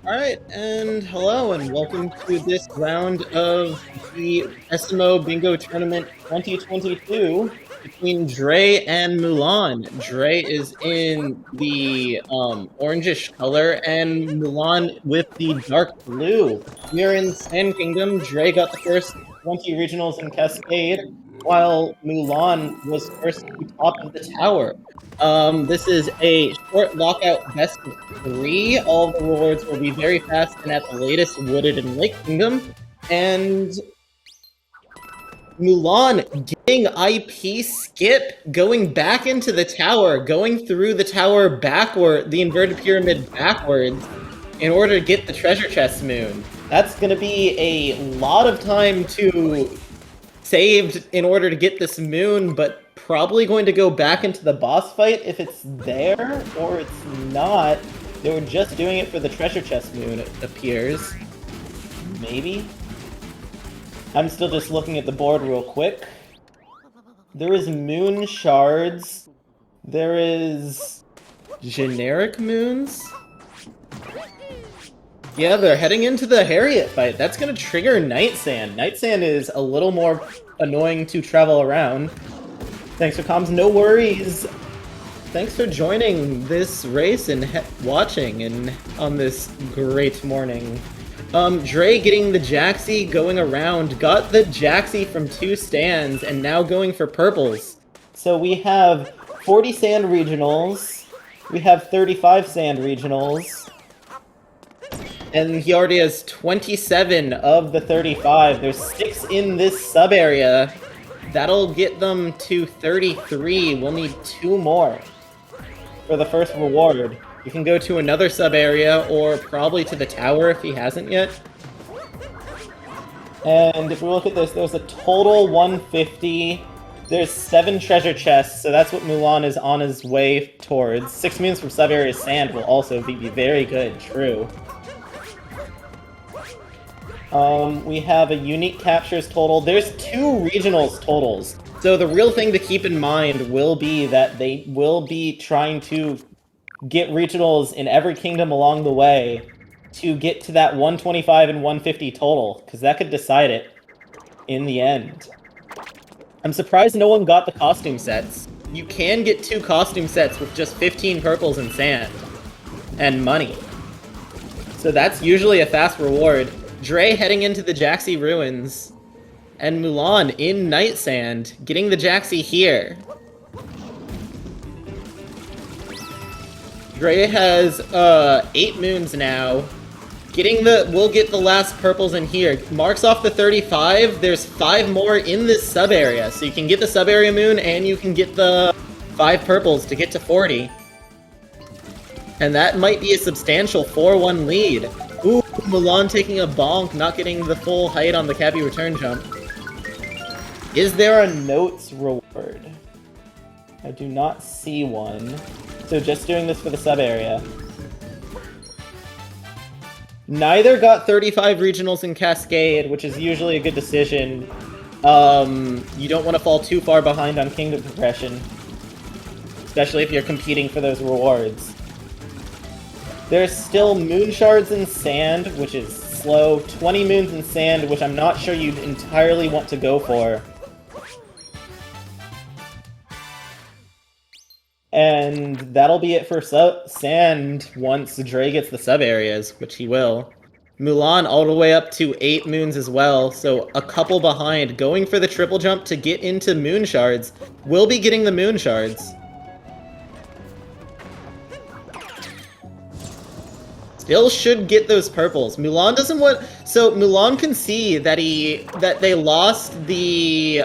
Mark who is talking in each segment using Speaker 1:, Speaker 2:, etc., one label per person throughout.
Speaker 1: Alright, and hello, and welcome to this round of the SMO Bingo Tournament 2022 between Dray and Mulan. Dray is in the orangish color, and Mulan with the dark blue. We are in Sand Kingdom. Dray got the first 20 regionals in Cascade, while Mulan was first to the top of the tower. This is a short lockout best of 3. All of the rewards will be very fast and at the latest Wooded and Lake Kingdom. And Mulan getting IP skip, going back into the tower, going through the tower backward, the inverted pyramid backwards, in order to get the treasure chest moon. That's gonna be a lot of time to saved in order to get this moon, but probably going to go back into the boss fight if it's there, or it's not. They were just doing it for the treasure chest moon, it appears. Maybe? I'm still just looking at the board real quick. There is moon shards. There is generic moons. Yeah, they're heading into the Harriet fight. That's gonna trigger Night Sand. Night Sand is a little more annoying to travel around. Thanks for comms, no worries. Thanks for joining this race and watching and on this great morning. Dray getting the Jaxi, going around, got the Jaxi from 2 stands and now going for purples. So we have 40 sand regionals, we have 35 sand regionals, and he already has 27 of the 35. There's 6 in this sub-area. That'll get them to 33. We'll need 2 more for the first reward. You can go to another sub-area, or probably to the tower if he hasn't yet. And if we look at this, there's a total 150. There's 7 treasure chests, so that's what Mulan is on his way towards. 6 moons from sub-area sand will also be very good, true. We have a unique captures total. There's 2 regionals totals. So the real thing to keep in mind will be that they will be trying to get regionals in every kingdom along the way to get to that 125 and 150 total, because that could decide it in the end. I'm surprised no one got the costume sets. You can get 2 costume sets with just 15 purples and sand and money. So that's usually a fast reward. Dray heading into the Jaxi ruins, and Mulan in Night Sand, getting the Jaxi here. Dray has 8 moons now. We'll get the last purples in here. Marks off the 35. There's 5 more in this sub area, so you can get the sub area moon and you can get the 5 purples to get to 40. And that might be a substantial 4-1 lead. Ooh, Mulan taking a bonk, not getting the full height on the Cappy return jump. Is there a notes reward? I do not see one. So just doing this for the sub area. Neither got 35 regionals in Cascade, which is usually a good decision. You don't want to fall too far behind on Kingdom Progression, especially if you're competing for those rewards. There's still Moon Shards in Sand, which is slow. 20 Moons in Sand, which I'm not sure you'd entirely want to go for. And that'll be it for Sand once Dray gets the sub-areas, which he will. Mulan all the way up to 8 Moons as well, so a couple behind. Going for the triple jump to get into Moon Shards. Will be getting the Moon Shards. Still should get those purples. Mulan doesn't want... So Mulan can see that they lost the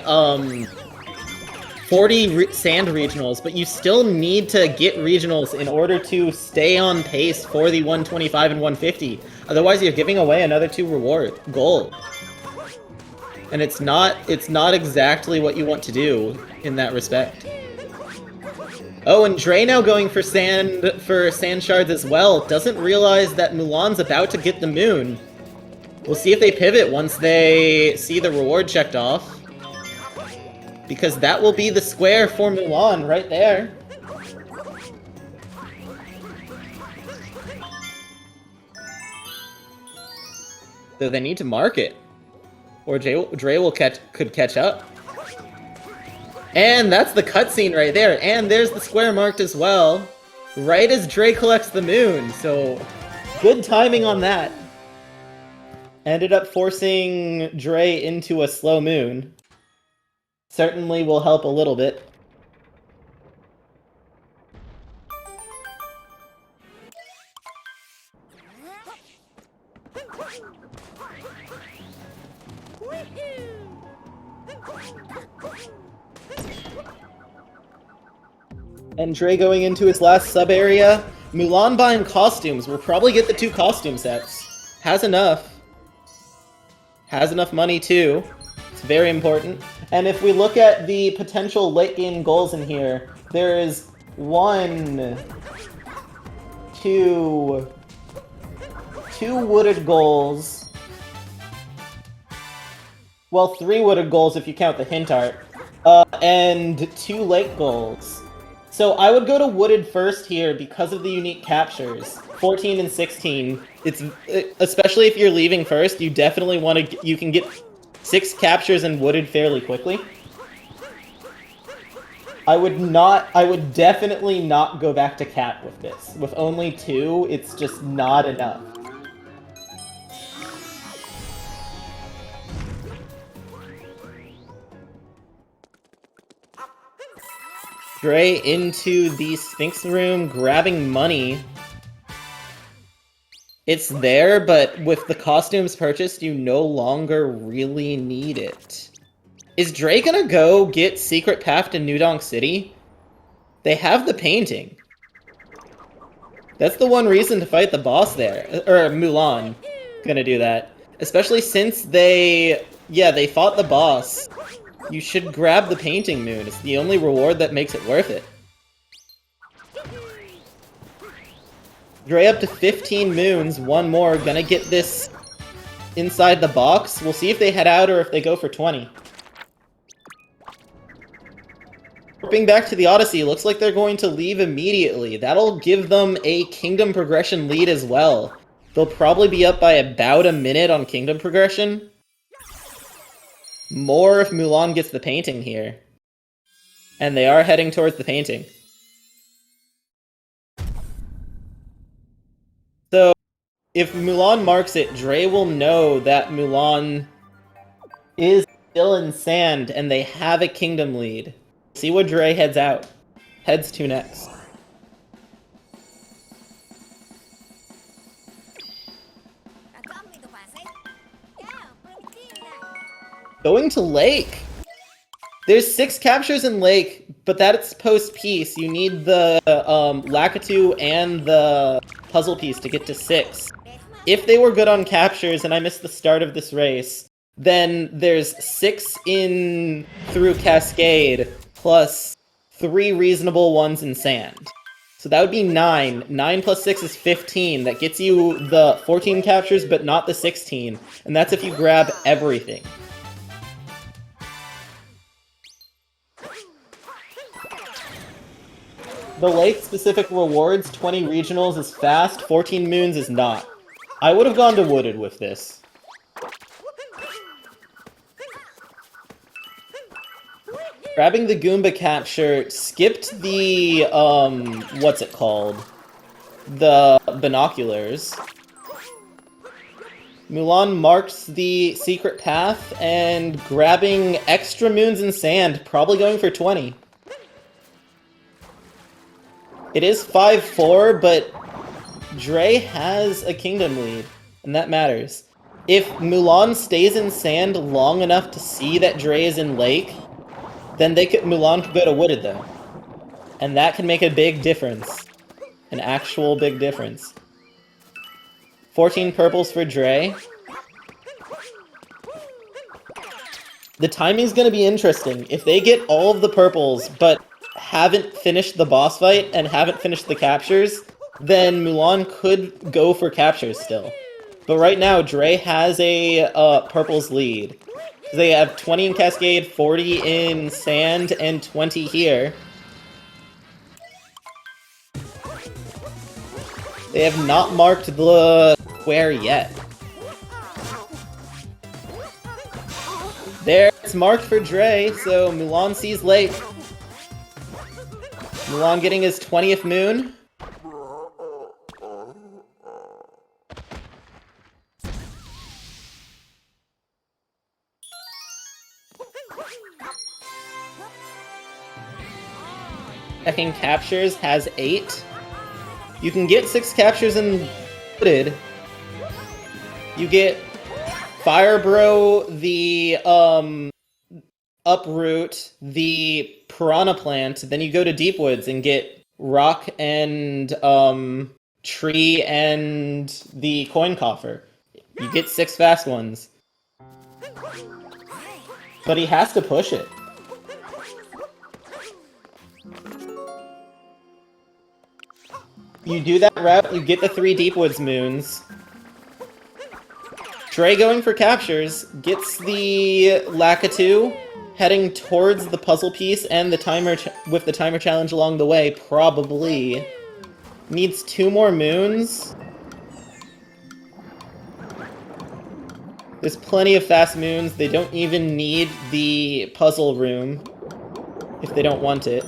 Speaker 1: 40 sand regionals, but you still need to get regionals in order to stay on pace for the 125 and 150. Otherwise, you're giving away another 2 gold. And it's not exactly what you want to do in that respect. Oh, and Dray now going for sand shards as well. Doesn't realize that Mulan's about to get the moon. We'll see if they pivot once they see the reward checked off. Because that will be the square for Mulan right there. So they need to mark it, or Dray could catch up. And that's the cutscene right there. And there's the square marked as well, right as Dray collects the moon. So good timing on that. Ended up forcing Dray into a slow moon. Certainly will help a little bit. And Dray going into his last sub-area. Mulan buying costumes. We'll probably get the 2 costume sets. Has enough. Has enough money too. It's very important. And if we look at the potential late game goals in here, there is 1, 2 wooded goals. Well, 3 wooded goals if you count the hint art. And 2 lake goals. So I would go to wooded first here because of the unique captures. 14 and 16. Especially if you're leaving first, you definitely want to. You can get 6 captures in wooded fairly quickly. I would definitely not go back to cap with this. With only 2, it's just not enough. Dray into the Sphinx room, grabbing money. It's there, but with the costumes purchased, you no longer really need it. Is Dray gonna go get Secret Path to Nudong City? They have the painting. That's the one reason to fight the boss there. Or Mulan gonna do that. Especially since they fought the boss. You should grab the painting moon. It's the only reward that makes it worth it. Dray up to 15 moons, 1 more, gonna get this inside the box. We'll see if they head out or if they go for 20. Warping back to the Odyssey, looks like they're going to leave immediately. That'll give them a kingdom progression lead as well. They'll probably be up by about a minute on kingdom progression. More if Mulan gets the painting here. And they are heading towards the painting. So, if Mulan marks it, Dray will know that Mulan is still in sand and they have a kingdom lead. See what Dray heads to next. Going to Lake. There's 6 captures in Lake, but that's post-piece. You need the Lakitu and the puzzle piece to get to 6. If they were good on captures and I missed the start of this race, then there's 6 in through Cascade, plus 3 reasonable ones in Sand. So that would be 9. 9 plus 6 is 15. That gets you the 14 captures, but not the 16. And that's if you grab everything. The lake-specific rewards, 20 regionals is fast, 14 moons is not. I would have gone to Wooded with this. Grabbing the Goomba capture skipped the, what's it called? The binoculars. Mulan marks the secret path, and grabbing extra moons in Sand, probably going for 20. It is 5-4, but Dray has a kingdom lead, and that matters. If Mulan stays in Sand long enough to see that Dray is in Lake, then Mulan could go to Wooded, though. And that can make a big difference. An actual big difference. 14 purples for Dray. The timing's gonna be interesting. If they get all of the purples, but haven't finished the boss fight and haven't finished the captures, then Mulan could go for captures still. But right now, Dray has a purples lead. They have 20 in Cascade, 40 in Sand, and 20 here. They have not marked the square yet. There, it's marked for Dray, so Mulan sees Lake. Mulan getting his 20th moon. Checking captures has 8. You can get 6 captures in Wooded. You get Fire Bro, the Uproot, the Piranha Plant, then you go to Deep Woods and get Rock and Tree and the Coin Coffer. You get 6 fast ones. But he has to push it. You do that route, you get the 3 Deep Woods moons. Dray going for captures, gets the Lakitu, heading towards the puzzle piece and the timer with the timer challenge along the way, probably. Needs 2 more moons. There's plenty of fast moons, they don't even need the puzzle room if they don't want it.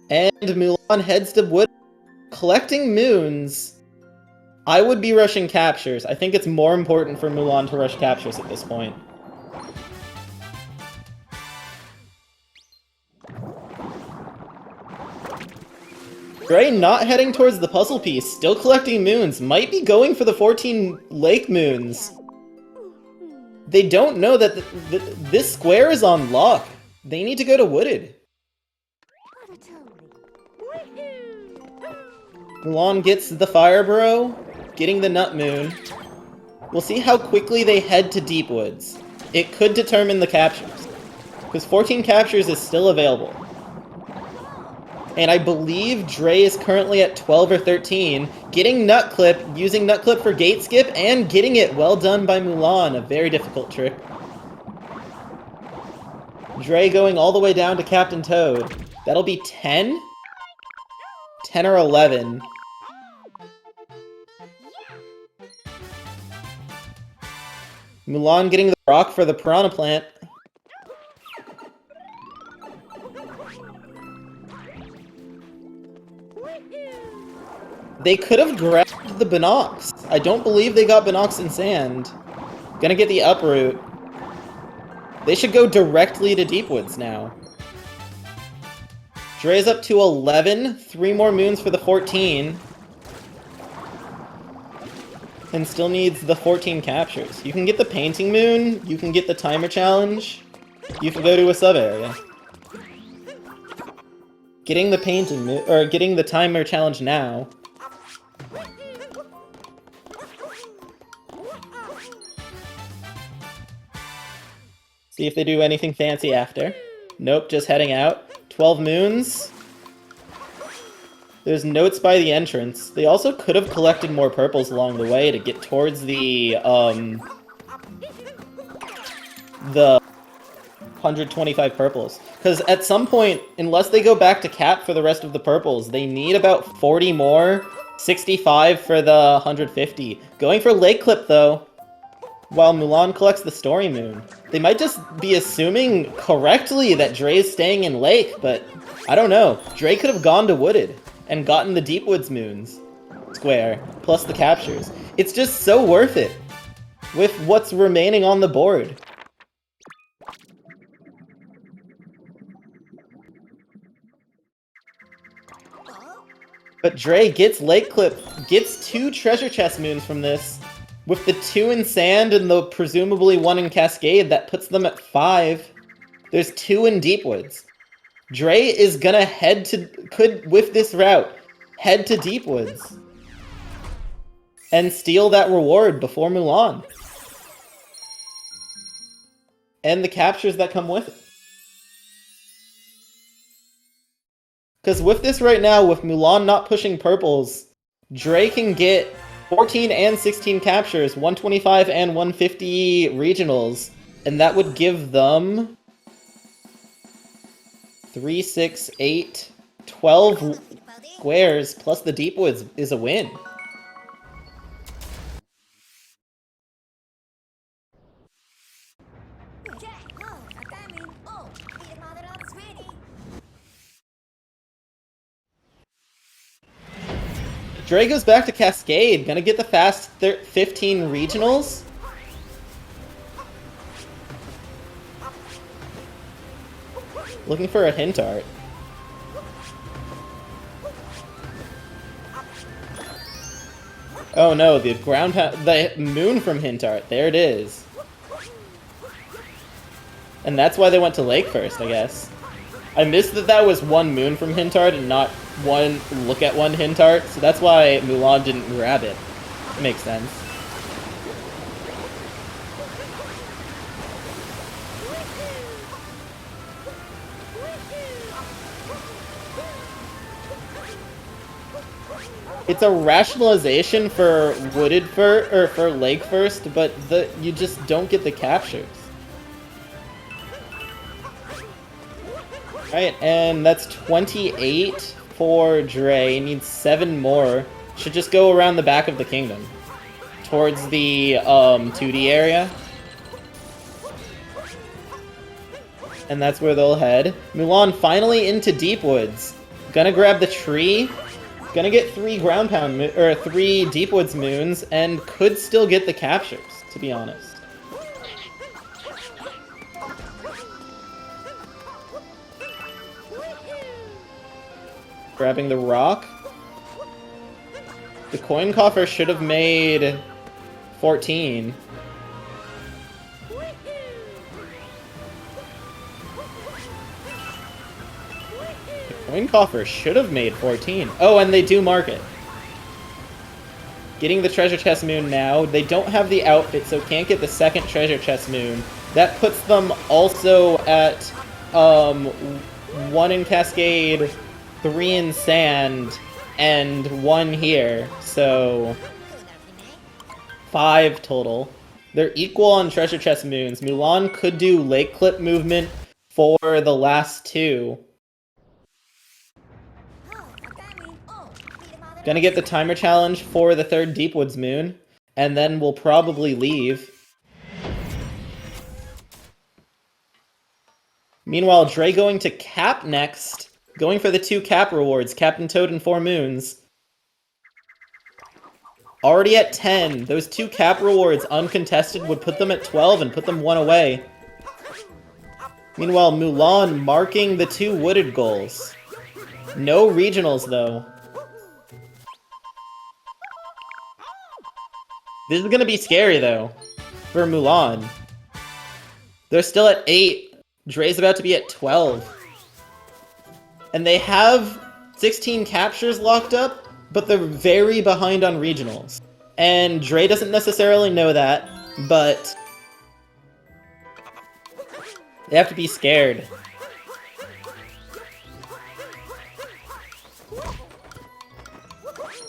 Speaker 1: And Mulan heads to Wood, collecting moons. I would be rushing captures. I think it's more important for Mulan to rush captures at this point. Dray not heading towards the puzzle piece, still collecting moons, might be going for the 14 lake moons. They don't know that this square is on lock. They need to go to Wooded. Mulan gets the Fire Bro, getting the Nut Moon. We'll see how quickly they head to Deep Woods. It could determine the captures, because 14 captures is still available. And I believe Dray is currently at 12 or 13, getting Nut Clip, using Nut Clip for Gate Skip, and getting it. Well done by Mulan, a very difficult trick. Dray going all the way down to Captain Toad. That'll be 10? 10 or 11. Mulan getting the rock for the Piranha Plant. They could have grabbed the Binocs. I don't believe they got Binocs in Sand. Gonna get the Uproot. They should go directly to Deep Woods now. Dray's up to 11, 3 more moons for the 14. And still needs the 14 captures. You can get the Painting Moon, you can get the Timer Challenge, you can go to a sub-area. getting the painting, or getting the timer challenge now. See if they do anything fancy after. Nope, just heading out. 12 moons. There's notes by the entrance. They also could have collected more purples along the way to get towards the 125 purples. Because at some point, unless they go back to cap for the rest of the purples, they need about 40 more, 65 for the 150. Going for Lake Clip, though, while Mulan collects the Story Moon. They might just be assuming correctly that Dray's staying in Lake, but I don't know. Dray could have gone to Wooded and gotten the Deep Woods Moons square, plus the captures. It's just so worth it with what's remaining on the board. But Dray gets Lake Clip, gets 2 treasure chest moons from this, with the 2 in Sand and the presumably 1 in Cascade, that puts them at 5. There's 2 in Deep Woods. Dray is gonna could, with this route, head to Deep Woods and steal that reward before Mulan. And the captures that come with it. Because with this right now, with Mulan not pushing purples, Dray can get 14 and 16 captures, 125 and 150 regionals, and that would give them 3, 6, 8, 12 squares, plus the Deep Woods is a win. Dray goes back to Cascade, gonna get the fast 15 regionals. Looking for a hint art. Oh no, the the moon from hint art. There it is. And that's why they went to Lake first, I guess. I missed that that was 1 moon from hint art and not 1 look at 1 hint art, so that's why Mulan didn't grab it. It makes sense. It's a rationalization for Wooded for Lake first, but you just don't get the captures. Alright, and that's 28 for Dray. Needs 7 more. Should just go around the back of the kingdom. Towards the 2D area. And that's where they'll head. Mulan finally into Deep Woods. Gonna grab the tree. Gonna get 3 ground pound or 3 Deep Woods moons, and could still get the captures, to be honest. Grabbing the rock. The coin coffer should have made 14. The coin coffer should have made 14. Oh, and they do mark it. Getting the treasure chest moon now. They don't have the outfit, so can't get the second treasure chest moon. That puts them also at 1 in Cascade, 3 in Sand, and 1 here, so 5 total. They're equal on treasure chest moons. Mulan could do Lake Clip movement for the last 2. Gonna get the timer challenge for the 3rd Deep Woods moon, and then we'll probably leave. Meanwhile, Dray going to cap next. Going for the 2 cap rewards, Captain Toad and 4 moons. Already at 10. Those 2 cap rewards, uncontested, would put them at 12 and put them 1 away. Meanwhile, Mulan marking the 2 Wooded goals. No regionals, though. This is gonna be scary, though, for Mulan. They're still at 8. Dray's about to be at 12. And they have 16 captures locked up, but they're very behind on regionals. And Dray doesn't necessarily know that, but they have to be scared.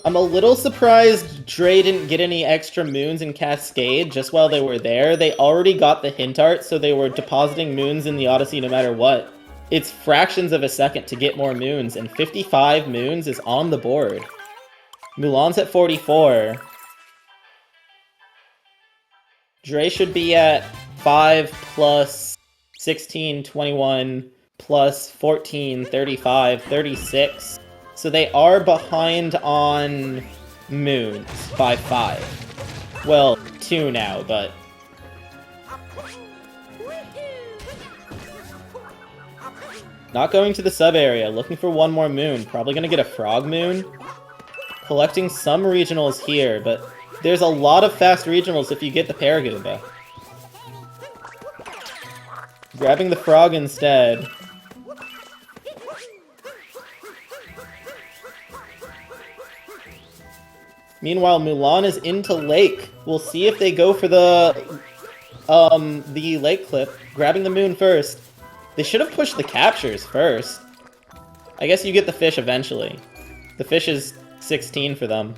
Speaker 1: I'm a little surprised Dray didn't get any extra moons in Cascade just while they were there. They already got the hint art, so they were depositing moons in the Odyssey no matter what. It's fractions of a second to get more moons, and 55 moons is on the board. Mulan's at 44. Dray should be at 5 plus 16, 21, plus 14, 35, 36. So they are behind on moons by 5. Well, 2 now, but... Not going to the sub-area, looking for one more moon. Probably gonna get a frog moon. Collecting some regionals here, but there's a lot of fast regionals if you get the Paragoomba. Grabbing the frog instead. Meanwhile, Mulan is into Lake. We'll see if they go for the Lake clip. Grabbing the moon first. They should have pushed the captures first. I guess you get the fish eventually. The fish is 16 for them.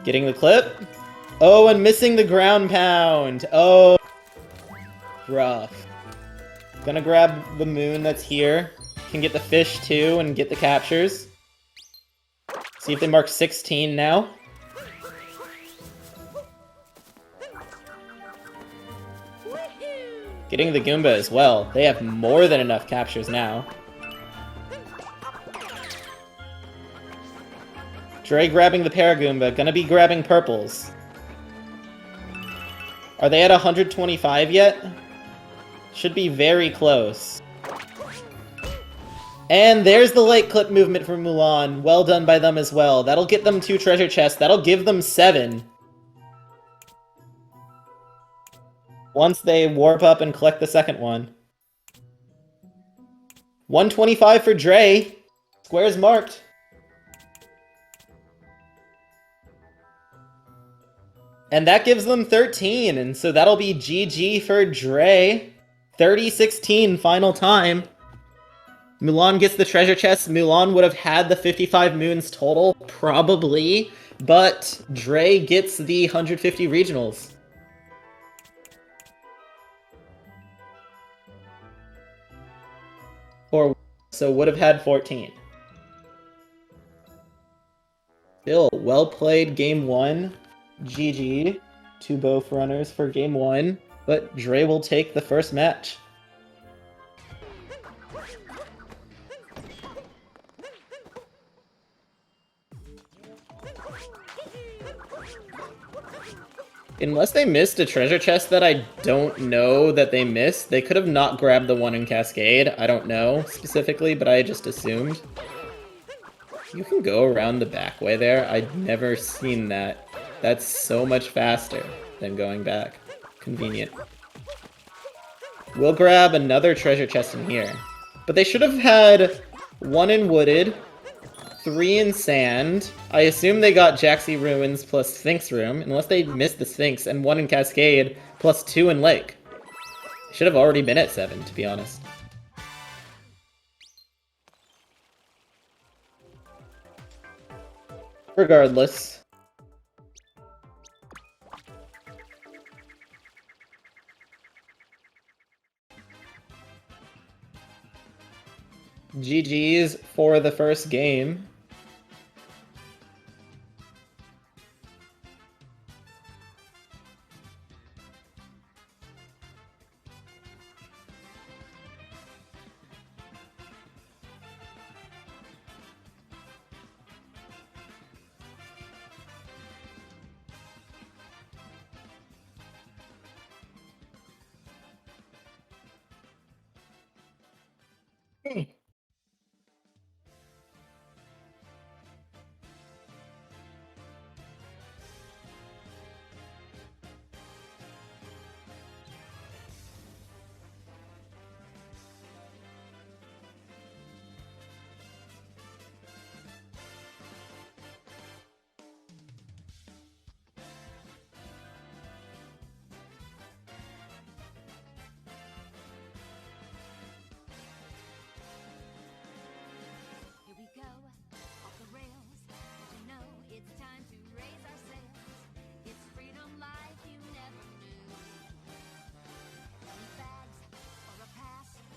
Speaker 1: Getting the clip. Oh, and missing the ground pound. Oh, rough. Gonna grab the moon that's here. Can get the fish too and get the captures. See if they mark 16 now. Getting the Goomba as well. They have more than enough captures now. Dray grabbing the Paragoomba. Gonna be grabbing purples. Are they at 125 yet? Should be very close. And there's the late clip movement from Mulan. Well done by them as well. That'll get them 2 treasure chests. That'll give them 7. Once they warp up and collect the second one. 125 for Dray. Squares marked. And that gives them 13, and so that'll be GG for Dray. 30-16 final time. Mulan gets the treasure chest. Mulan would have had the 55 moons total, probably, but Dray gets the 150 regionals. Or so would have had 14. Still, well played game 1. GG to both runners for game 1, but Dray will take the first match. Unless they missed a treasure chest that I don't know that they missed, they could have not grabbed the one in Cascade. I don't know specifically, but I just assumed. You can go around the back way there? I'd never seen that. That's so much faster than going back. Convenient. We'll grab another treasure chest in here. But they should have had 1 in Wooded, 3 in Sand. I assume they got Jaxie Ruins plus Sphinx Room, unless they missed the Sphinx, and 1 in Cascade, plus 2 in Lake. Should have already been at 7, to be honest. Regardless. GG's for the first game.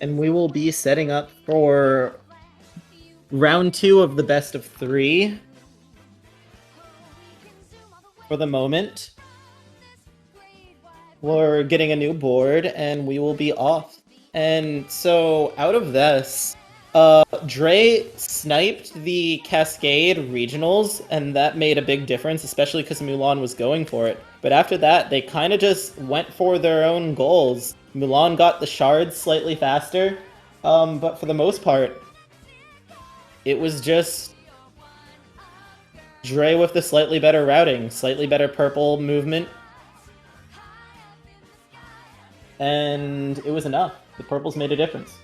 Speaker 1: And we will be setting up for round 2 of the best of 3 for the moment. We're getting a new board, and we will be off. And so, out of this, Dray sniped the Cascade regionals, and that made a big difference, especially because Mulan was going for it. But after that, they kind of just went for their own goals. Mulan got the shards slightly faster, but for the most part, it was just Dray with the slightly better routing, slightly better purple movement, and it was enough. The purples made a difference.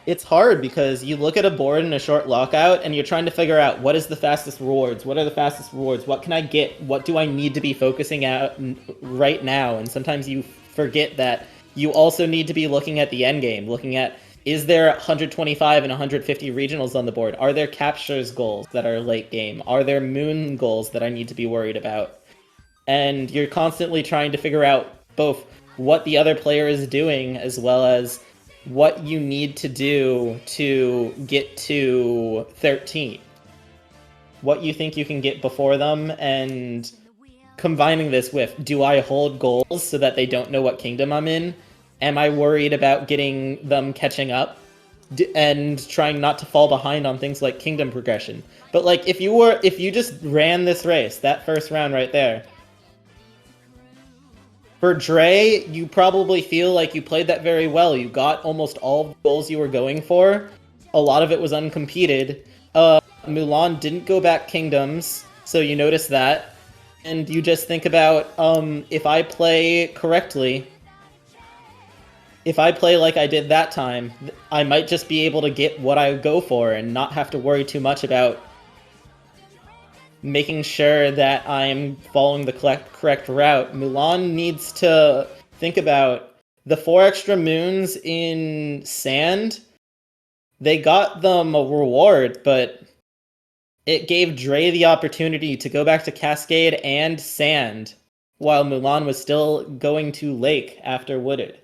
Speaker 1: It's hard because you look at a board in a short lockout and you're trying to figure out what is the fastest rewards, what are the fastest rewards, what can I get, what do I need to be focusing out right now, and sometimes you forget that you also need to be looking at the end game, looking at, is there 125 and 150 regionals on the board? Are there captures goals that are late game? Are there moon goals that I need to be worried about? And you're constantly trying to figure out both what the other player is doing as well as what you need to do to get to 13. What you think you can get before them, and combining this with, do I hold goals so that they don't know what kingdom I'm in? Am I worried about getting them catching up? And trying not to fall behind on things like kingdom progression. But like, if you just ran this race, that first round right there, for Dray, you probably feel like you played that very well. You got almost all the goals you were going for. A lot of it was uncompeted. Mulan didn't go back kingdoms, so you notice that. And you just think about, if I play correctly, if I play like I did that time, I might just be able to get what I go for and not have to worry too much about making sure that I'm following the correct route. Mulan needs to think about the 4 extra moons in Sand. They got them a reward, but it gave Dray the opportunity to go back to Cascade and Sand, while Mulan was still going to Lake after Wooded.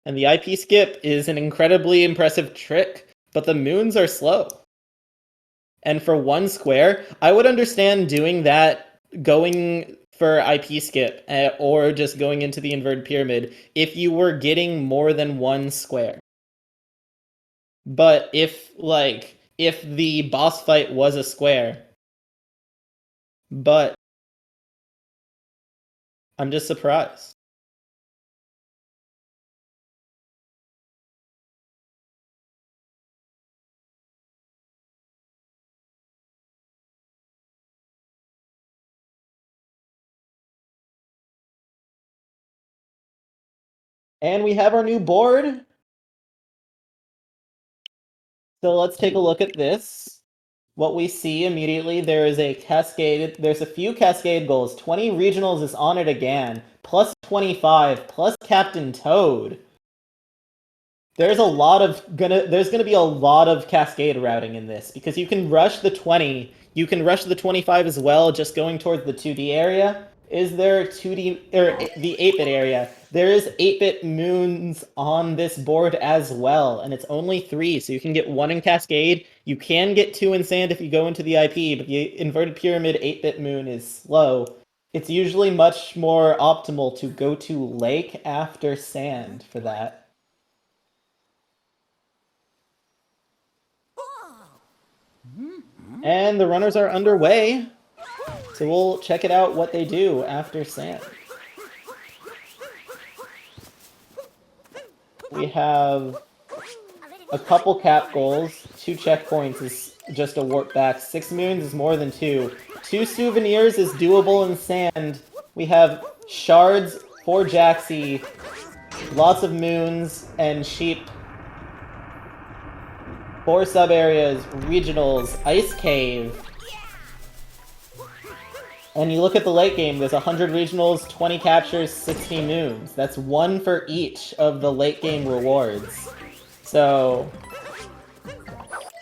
Speaker 1: And the IP skip is an incredibly impressive trick, but the moons are slow. And for 1 square, I would understand doing that, going for IP skip, or just going into the inverted pyramid, if you were getting more than 1 square. But if the boss fight was a square, but I'm just surprised. And we have our new board. So let's take a look at this. What we see immediately, there's a few Cascade goals. 20 regionals is on it again. Plus 25, plus Captain Toad. There's gonna be a lot of Cascade routing in this, because you can rush the 20, you can rush the 25 as well, just going towards the 2D area. Is there 2D, or the 8-bit area? There is 8-bit moons on this board as well, and it's only 3, so you can get 1 in Cascade. You can get 2 in Sand if you go into the IP, but the Inverted Pyramid 8-bit moon is slow. It's usually much more optimal to go to Lake after Sand for that. And the runners are underway, so we'll check it out what they do after Sand. We have a couple cap goals, 2 checkpoints is just a warp back, 6 moons is more than 2. 2 souvenirs is doable in Sand. We have shards, 4 Jaxi, lots of moons, and sheep. 4 sub-areas, regionals, ice cave. And you look at the late game, there's 100 regionals, 20 captures, 60 moons. That's 1 for each of the late game rewards. So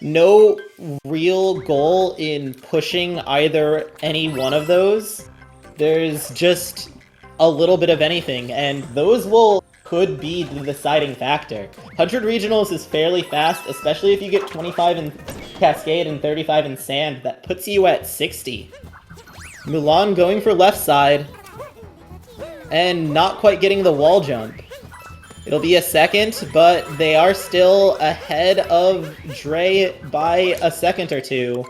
Speaker 1: no real goal in pushing either any one of those. There's just a little bit of anything, and those could be the deciding factor. 100 regionals is fairly fast, especially if you get 25 in Cascade and 35 in Sand. That puts you at 60. Mulan going for left side, and not quite getting the wall jump. It'll be a second, but they are still ahead of Dray by a second or two,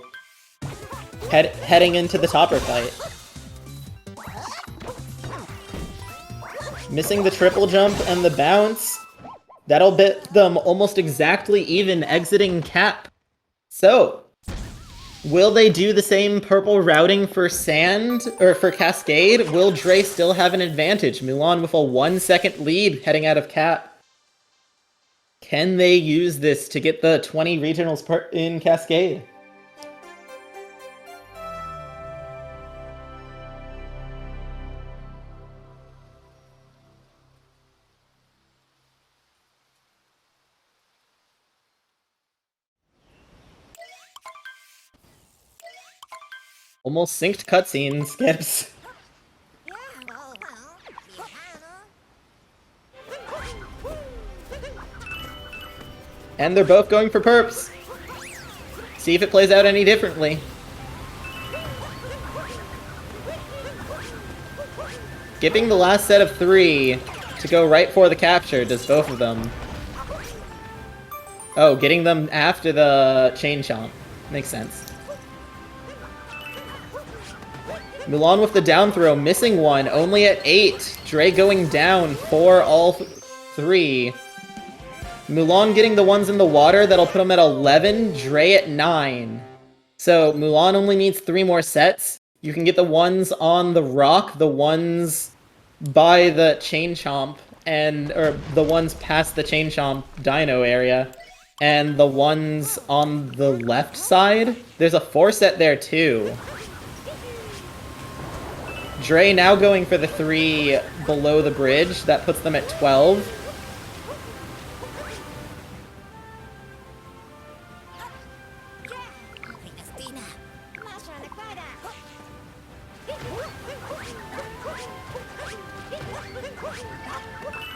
Speaker 1: heading into the topper fight. Missing the triple jump and the bounce, that'll bet them almost exactly even exiting cap. So, will they do the same purple routing for Sand, or for Cascade? Will Dray still have an advantage? Mulan with a 1 second lead heading out of cap. Can they use this to get the 20 regionals in Cascade? Almost synced cutscene skips. And they're both going for perps. See if it plays out any differently. Skipping the last set of 3 to go right for the capture does both of them. Oh, getting them after the chain chomp. Makes sense. Mulan with the down throw, missing one, only at 8. Dray going down for all 3. Mulan getting the ones in the water, that'll put him at 11. Dray at 9. So Mulan only needs 3 more sets. You can get the ones on the rock, the ones by the chain chomp, or the ones past the chain chomp dino area, and the ones on the left side. There's a 4 set there too. Dray now going for the 3 below the bridge. That puts them at 12.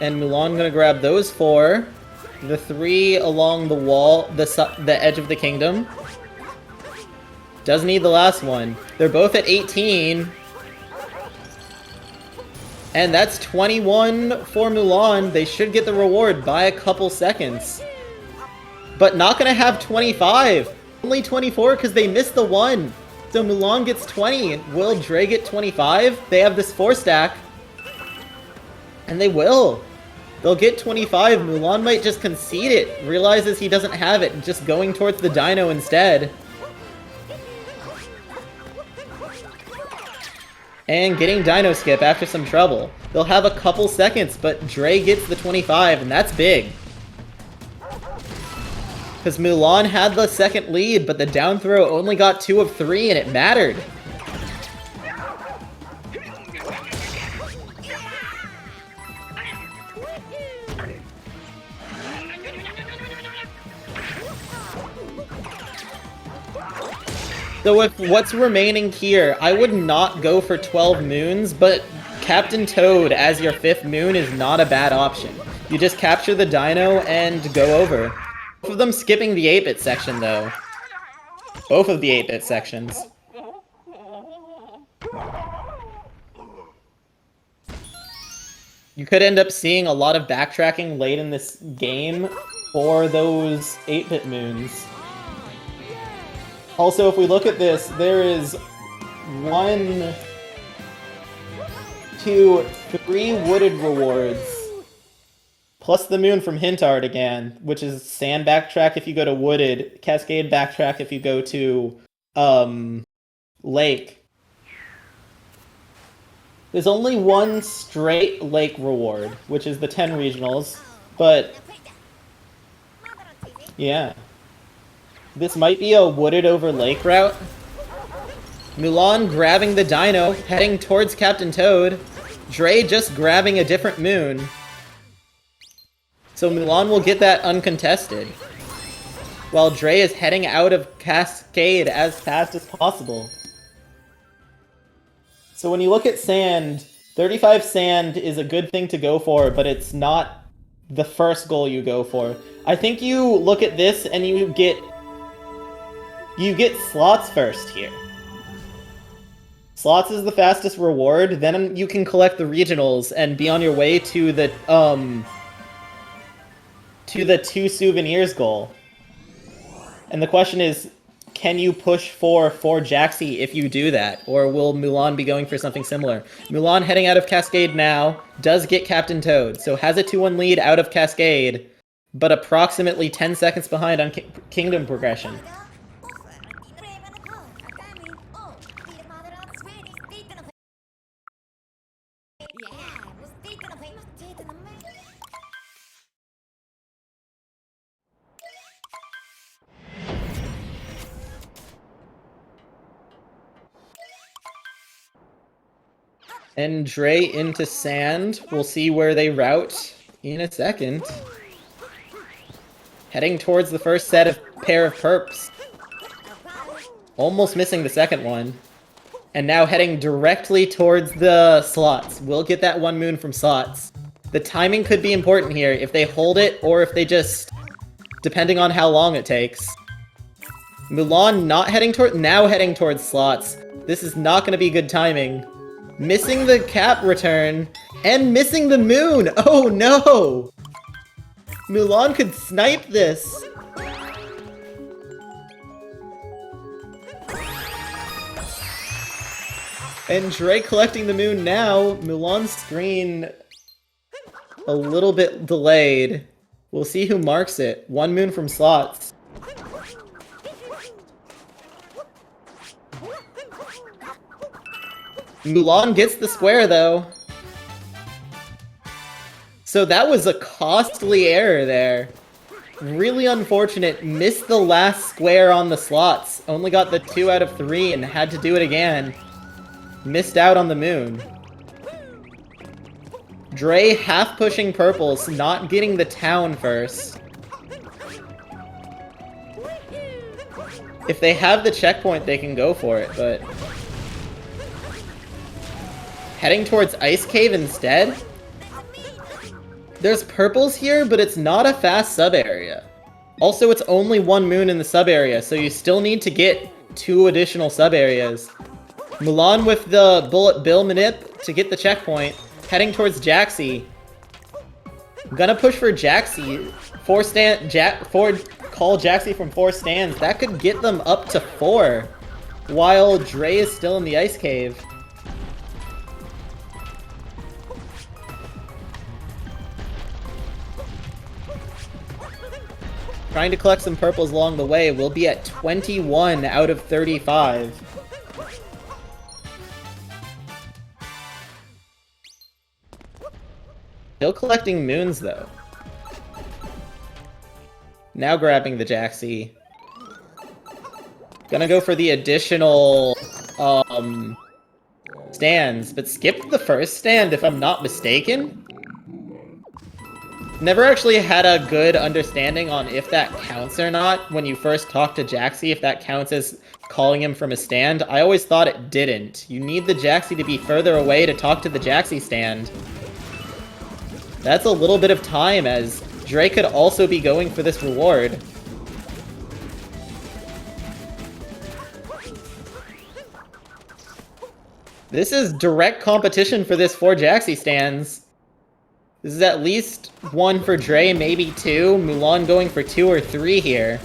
Speaker 1: And Mulan gonna grab those 4. The 3 along the wall, the edge of the kingdom. Does need the last one. They're both at 18. And that's 21 for Mulan. They should get the reward by a couple seconds. But not gonna have 25. Only 24 because they missed the 1. So Mulan gets 20. Will Dray get 25? They have this 4 stack. And they will. They'll get 25. Mulan might just concede it. Realizes he doesn't have it. Just going towards the dino instead. And getting dino skip after some trouble. They'll have a couple seconds, but Dray gets the 25, and that's big. Because Mulan had the second lead, but the down throw only got 2 of 3, and it mattered. So with what's remaining here, I would not go for 12 moons, but Captain Toad as your 5th moon is not a bad option. You just capture the dino and go over. Both of them skipping the 8-bit section, though. Both of the 8-bit sections. You could end up seeing a lot of backtracking late in this game for those 8-bit moons. Also, if we look at this, there is 1, 2, 3 wooded rewards. Plus the moon from Hintard again, which is sand backtrack if you go to wooded, cascade backtrack if you go to lake. There's only 1 straight lake reward, which is the 10 regionals, but yeah. This might be a wooded over lake route. Mulan grabbing the dino, heading towards Captain Toad. Dray just grabbing a different moon. So Mulan will get that uncontested, while Dray is heading out of Cascade as fast as possible. So when you look at sand, 35 sand is a good thing to go for, but it's not the first goal you go for. I think you look at this and you get slots first here. Slots is the fastest reward, then you can collect the regionals and be on your way to the 2 souvenirs goal. And the question is, can you push for Jaxi if you do that? Or will Mulan be going for something similar? Mulan heading out of Cascade now, does get Captain Toad, so has a 2-1 lead out of Cascade, but approximately 10 seconds behind on Kingdom progression. And Dray into sand. We'll see where they route in a second. Heading towards the first set of pair of perps. Almost missing the second one. And now heading directly towards the slots. We'll get that 1 moon from slots. The timing could be important here, if they hold it or if they just... depending on how long it takes. Mulan not heading now heading towards slots. This is not going to be good timing. Missing the cap return, and missing the moon! Oh no! Mulan could snipe this! And Dray collecting the moon now. Mulan's screen a little bit delayed. We'll see who marks it. 1 moon from slots. Mulan gets the square, though. So that was a costly error there. Really unfortunate. Missed the last square on the slots. Only got the 2 out of 3 and had to do it again. Missed out on the moon. Dray half pushing purples, not getting the town first. If they have the checkpoint, they can go for it, but... heading towards Ice Cave instead? There's purples here, but it's not a fast sub-area. Also, it's only 1 moon in the sub-area, so you still need to get 2 additional sub-areas. Mulan with the bullet bill manip to get the checkpoint, heading towards Jaxi. Gonna push for Jaxi. Call Jaxi from 4 stands. That could get them up to 4, while Dray is still in the Ice Cave. Trying to collect some purples along the way. We'll be at 21 out of 35. Still collecting moons, though. Now grabbing the Jaxi. Gonna go for the additional, stands, but skipped the first stand, if I'm not mistaken. Never actually had a good understanding on if that counts or not when you first talk to Jaxi, if that counts as calling him from a stand. I always thought it didn't. You need the Jaxi to be further away to talk to the Jaxi stand. That's a little bit of time, as Dray could also be going for this reward. This is direct competition for this 4 Jaxi stands. This is at least 1 for Dray, maybe 2. Mulan going for 2 or 3 here.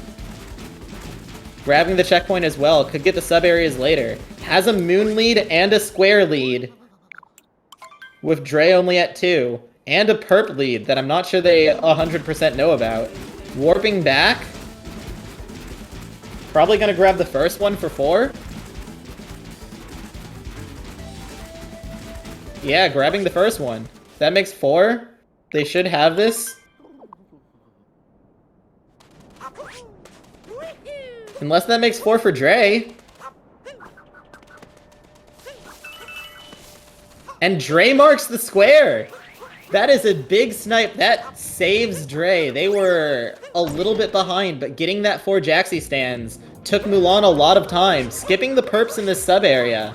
Speaker 1: Grabbing the checkpoint as well. Could get the sub-areas later. Has a moon lead and a square lead. With Dray only at 2. And a perp lead that I'm not sure they 100% know about. Warping back. Probably gonna grab the first one for 4. Yeah, grabbing the first one. That makes 4. They should have this. Unless that makes 4 for Dray. And Dray marks the square! That is a big snipe. That saves Dray. They were a little bit behind, but getting that 4 Jaxi stands took Mulan a lot of time, skipping the perps in this sub area.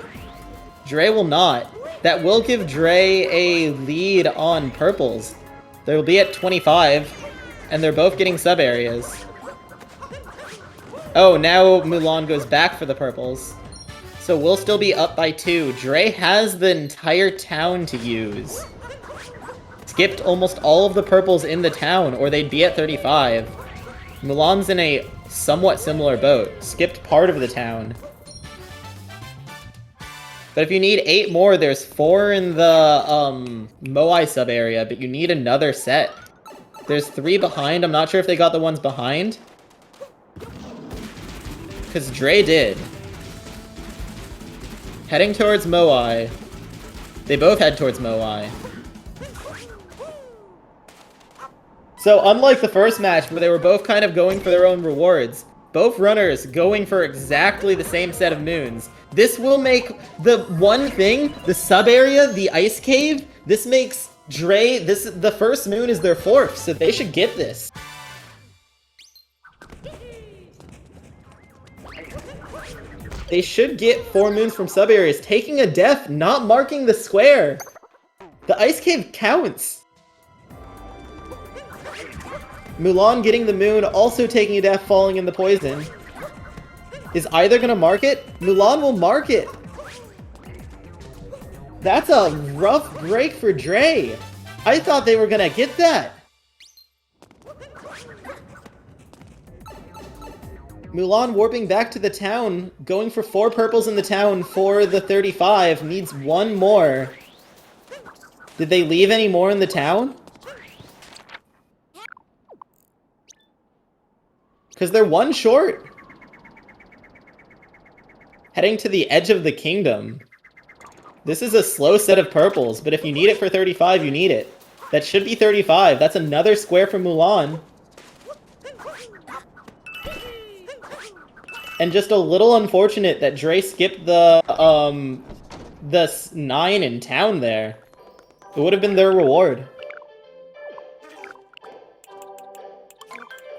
Speaker 1: Dray will not. That will give Dray a lead on purples. They'll be at 25, and they're both getting sub areas. Oh, now Mulan goes back for the purples. So we'll still be up by 2. Dray has the entire town to use. Skipped almost all of the purples in the town, or they'd be at 35. Mulan's in a somewhat similar boat. Skipped part of the town. But if you need 8 more, there's 4 in the Moai sub area, but you need another set. There's 3 behind. I'm not sure if they got the ones behind. Because Dray did. Heading towards Moai. They both head towards Moai. So unlike the first match, where they were both kind of going for their own rewards, both runners going for exactly the same set of moons. This will make the one thing, the sub area, the ice cave, this makes Dray, the first moon is their 4th, so they should get this. They should get 4 moons from sub areas. Taking a death, not marking the square. The ice cave counts. Mulan getting the moon, also taking a death, falling in the poison. Is either gonna mark it? Mulan will mark it. That's a rough break for Dray. I thought they were gonna get that. Mulan warping back to the town, going for 4 purples in the town for the 35, needs 1 more. Did they leave any more in the town? Because they're 1 short. Heading to the edge of the kingdom. This is a slow set of purples, but if you need it for 35, you need it. That should be 35. That's another square for Mulan. And just a little unfortunate that Dray skipped the 9 in town there. It would have been their reward.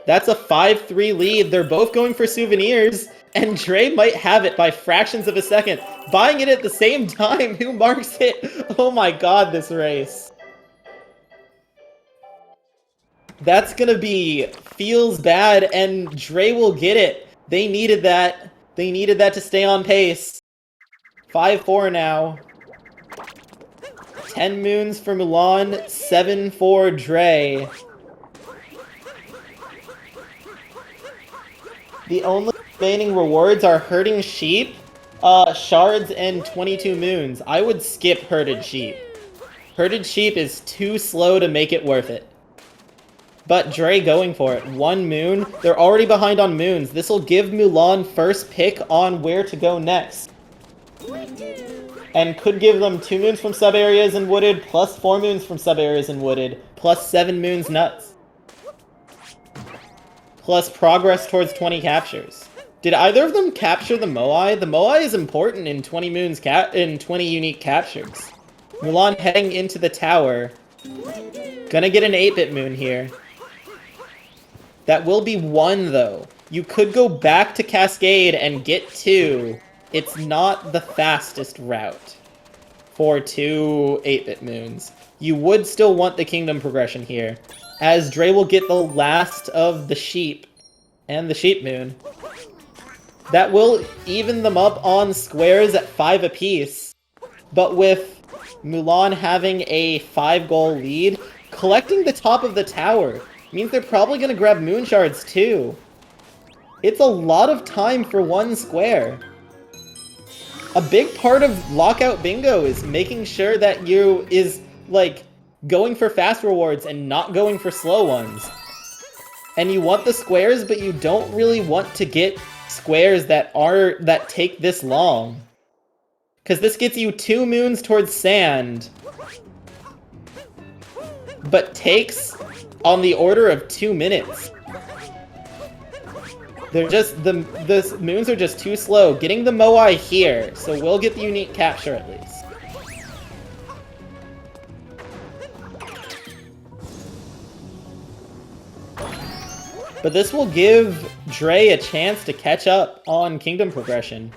Speaker 1: That's a 5-3 lead. They're both going for souvenirs, and Dray might have it by fractions of a second. Buying it at the same time. Who marks it? Oh my god, this race. That's gonna be feels bad, and Dray will get it. They needed that. They needed that to stay on pace. 5-4 now. 10 moons for Mulan, 7 for Dray. The only remaining rewards are herding sheep, shards, and 22 moons. I would skip herded sheep. Herded sheep is too slow to make it worth it. But Dray going for it. 1 moon. They're already behind on moons. This will give Mulan first pick on where to go next. And could give them 2 moons from sub-areas and wooded, plus 4 moons from sub-areas and wooded, plus 7 moons nuts. Plus progress towards 20 captures. Did either of them capture the Moai? The Moai is important in 20 moons in 20 unique captures. Mulan heading into the tower. Gonna get an 8-bit moon here. That will be 1 though. You could go back to Cascade and get 2. It's not the fastest route for 2 8-bit moons. You would still want the kingdom progression here, as Dray will get the last of the sheep and the sheep moon. That will even them up on squares at 5 apiece, but with Mulan having a 5-goal lead, collecting the top of the tower means they're probably going to grab moon shards too. It's a lot of time for 1 square. A big part of Lockout Bingo is making sure that going for fast rewards and not going for slow ones. And you want the squares, but you don't really want to get squares that take this long. Because this gets you 2 moons towards sand, but takes on the order of 2 minutes. They're just, the moons are just too slow. Getting the Moai here, so we'll get the unique capture at least. But this will give Dray a chance to catch up on kingdom progression.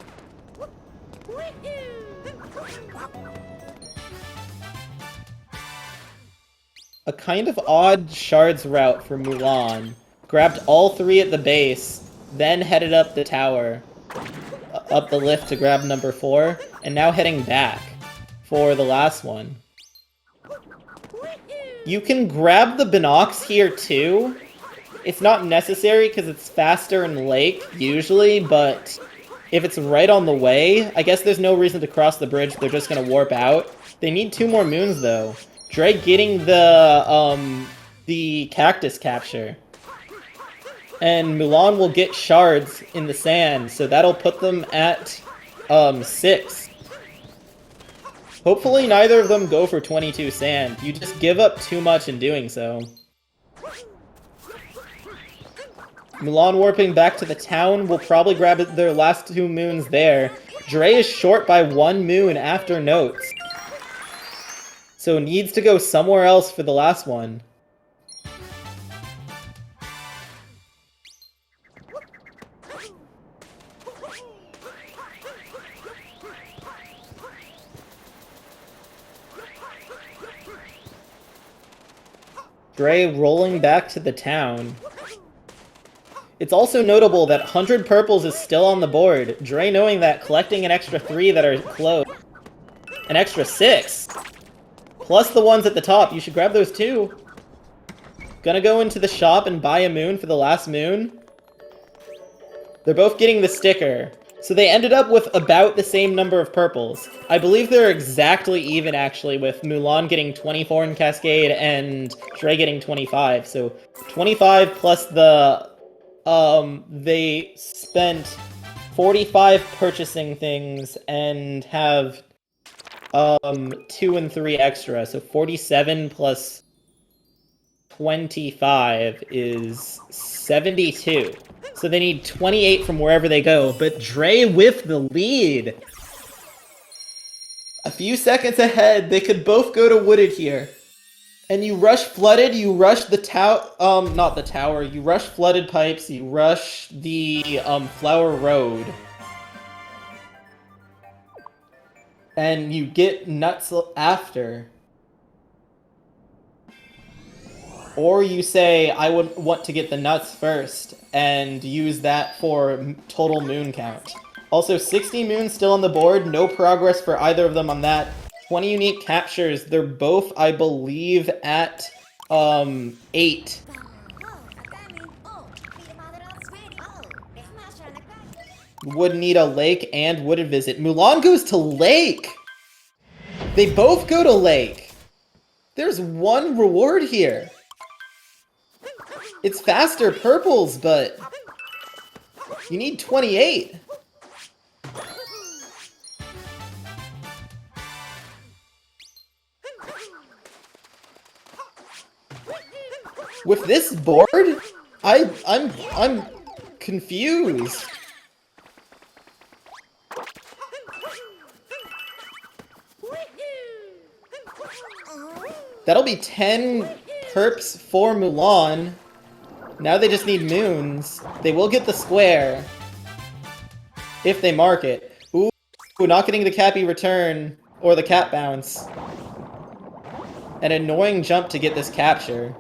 Speaker 1: A kind of odd shards route for Mulan. Grabbed all 3 at the base, then headed up the tower, up the lift to grab number 4, and now heading back for the last one. You can grab the Binocs here too. It's not necessary because it's faster in Lake, usually, but if it's right on the way, I guess there's no reason to cross the bridge, they're just gonna warp out. They need 2 more moons though. Dray getting the cactus capture. And Mulan will get shards in the sand, so that'll put them at 6. Hopefully neither of them go for 22 sand. You just give up too much in doing so. Mulan warping back to the town will probably grab their last 2 moons there. Dray is short by 1 moon after notes, so needs to go somewhere else for the last one. Dray rolling back to the town. It's also notable that 100 purples is still on the board. Dray knowing that, collecting an extra 3 that are close. An extra 6! Plus the ones at the top, you should grab those too. Gonna go into the shop and buy a moon for the last moon. They're both getting the sticker. So they ended up with about the same number of purples. I believe they're exactly even, actually, with Mulan getting 24 in Cascade and Dray getting 25. So 25 plus the... they spent 45 purchasing things and have 2 and 3 extra. So 47 plus 25 is 72. So they need 28 from wherever they go, but Dray with the lead. A few seconds ahead, they could both go to Wooded here. And you rush Flooded, you rush the not the tower, you rush Flooded Pipes, you rush the Flower Road. And you get nuts after. Or you say, I would want to get the nuts first, and use that for total moon count. Also, 60 moons still on the board, no progress for either of them on that. 20 unique captures, they're both, I believe, at 8. Would need a lake and Wooded visit. Mulan goes to lake! They both go to lake! There's one reward here. It's faster purples, but you need 28. With this board, I'm confused. That'll be 10 perps for Mulan. Now they just need moons. They will get the square if they mark it. Ooh, not getting the Cappy return or the cap bounce. An annoying jump to get this capture.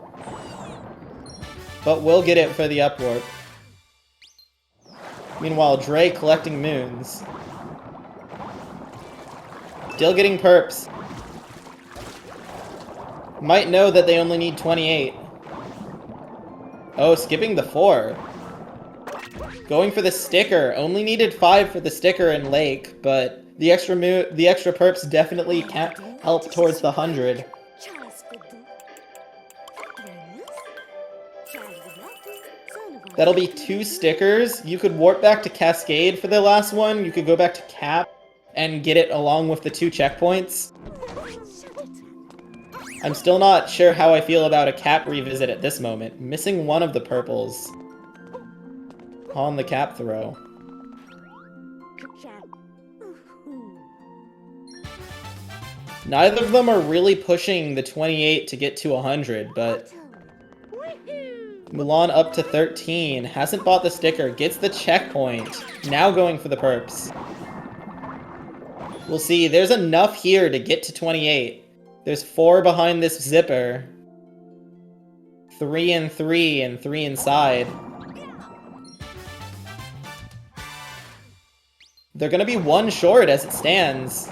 Speaker 1: But we'll get it for the upwarp. Meanwhile, Dray collecting moons. Still getting perps. Might know that they only need 28. Oh, skipping the 4. Going for the sticker. Only needed 5 for the sticker in Lake, but the extra perps definitely can't help towards the 100. That'll be 2 stickers. You could warp back to Cascade for the last one. You could go back to Cap and get it along with the 2 checkpoints. I'm still not sure how I feel about a Cap revisit at this moment. Missing one of the purples on the Cap throw. Neither of them are really pushing the 28 to get to 100, but Mulan up to 13. Hasn't bought the sticker. Gets the checkpoint. Now going for the perps. We'll see. There's enough here to get to 28. There's 4 behind this zipper. 3 and 3 and 3 inside. They're gonna be 1 short as it stands.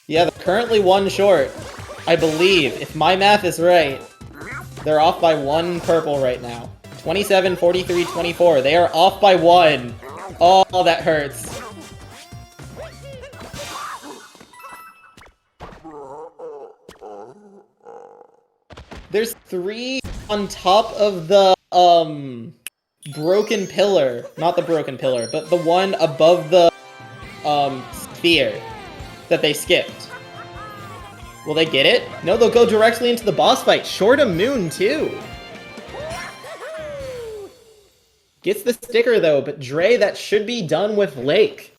Speaker 1: Yeah, they're currently 1 short. I believe, if my math is right. They're off by 1 purple right now. 27, 43, 24. They are off by 1. Oh, that hurts. There's 3 on top of the, broken pillar. Not the broken pillar, but the one above the, sphere that they skipped. Will they get it? No, they'll go directly into the boss fight. Short a moon, too. Gets the sticker, though, but Dray, that should be done with Lake.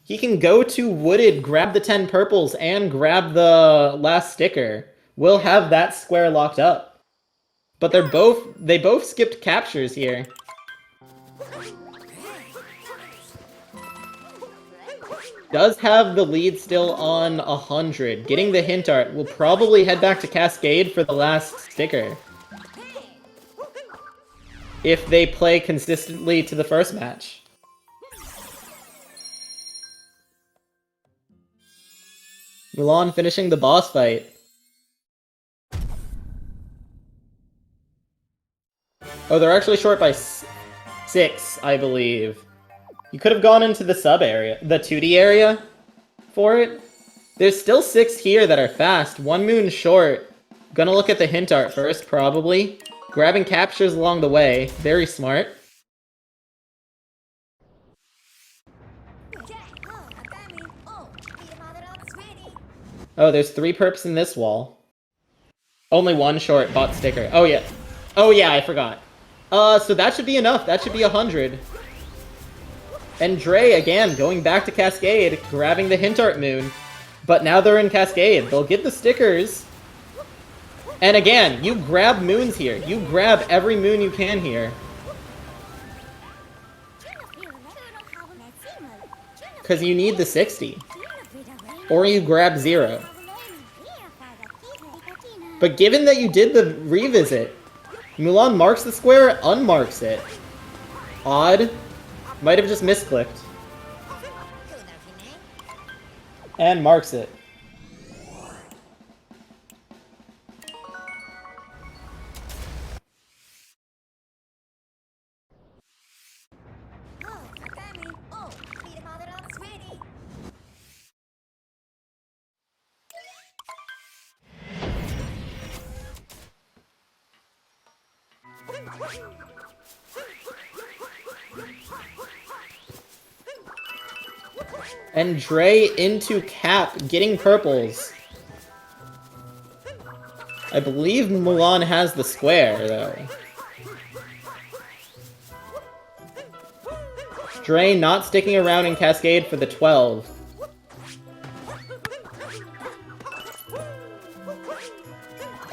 Speaker 1: He can go to Wooded, grab the 10 purples, and grab the last sticker. We'll have that square locked up. But they both skipped captures here. Does have the lead still on 100. Getting the hint art. Will probably head back to Cascade for the last sticker. If they play consistently to the first match. Mulan finishing the boss fight. Oh, they're actually short by 6, I believe. You could have gone into the sub area, the 2D area for it. There's still 6 here that are fast. 1 moon short. Gonna look at the hint art first, probably. Grabbing captures along the way. Very smart. Oh, there's 3 perps in this wall. Only 1 short bot sticker. Oh, yeah. Oh, yeah, I forgot. So that should be enough. That should be 100. And Dray, again, going back to Cascade, grabbing the hint art moon. But now they're in Cascade. They'll get the stickers. And again, you grab moons here. You grab every moon you can here. Because you need the 60. Or you grab 0. But given that you did the revisit, Mulan marks the square, unmarks it. Odd. Might have just misclicked. And marks it. And Dray into Cap, getting purples. I believe Mulan has the square, though. Dray not sticking around in Cascade for the 12.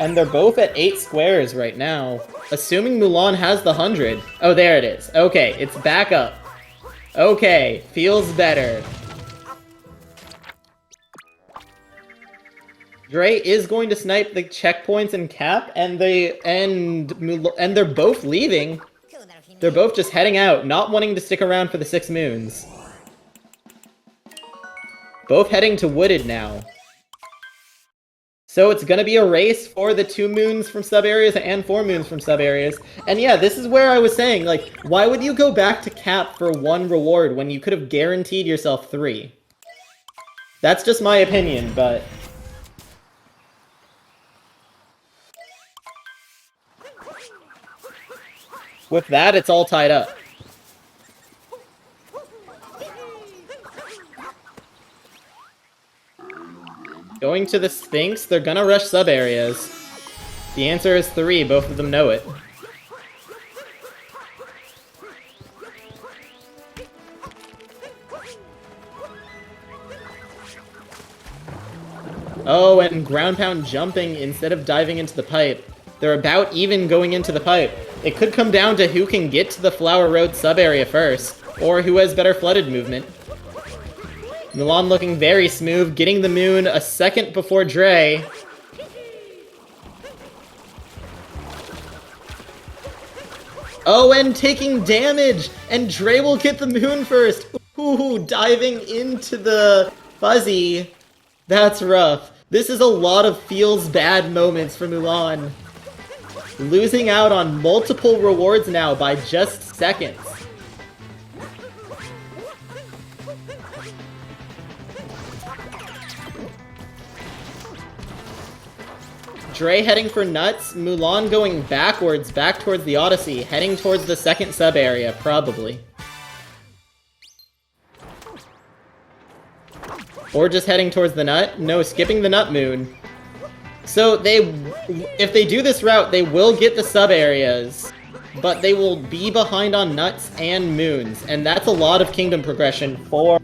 Speaker 1: And they're both at 8 squares right now. Assuming Mulan has the 100. Oh, there it is. Okay, it's back up. Okay, feels better. Dray is going to snipe the checkpoints and Cap, and they're both leaving. They're both just heading out, not wanting to stick around for the 6 moons. Both heading to Wooded now. So it's gonna be a race for the 2 moons from sub-areas and 4 moons from sub-areas. And yeah, this is where I was saying, like, why would you go back to Cap for 1 reward when you could have guaranteed yourself 3? That's just my opinion, but... with that, it's all tied up. Going to the Sphinx, they're gonna rush sub-areas. The answer is 3, both of them know it. Oh, and ground pound jumping instead of diving into the pipe. They're about even going into the pipe. It could come down to who can get to the Flower Road sub-area first, or who has better flooded movement. Mulan looking very smooth, getting the moon a second before Dray. Oh, and taking damage! And Dray will get the moon first! Ooh, diving into the fuzzy. That's rough. This is a lot of feels bad moments for Mulan. Losing out on multiple rewards now by just seconds. Dray heading for nuts, Mulan going backwards, back towards the Odyssey, heading towards the second sub-area, probably. Or just heading towards the nut? No, skipping the nut moon. So if they do this route, they will get the sub-areas, but they will be behind on nuts and moons, and that's a lot of kingdom progression for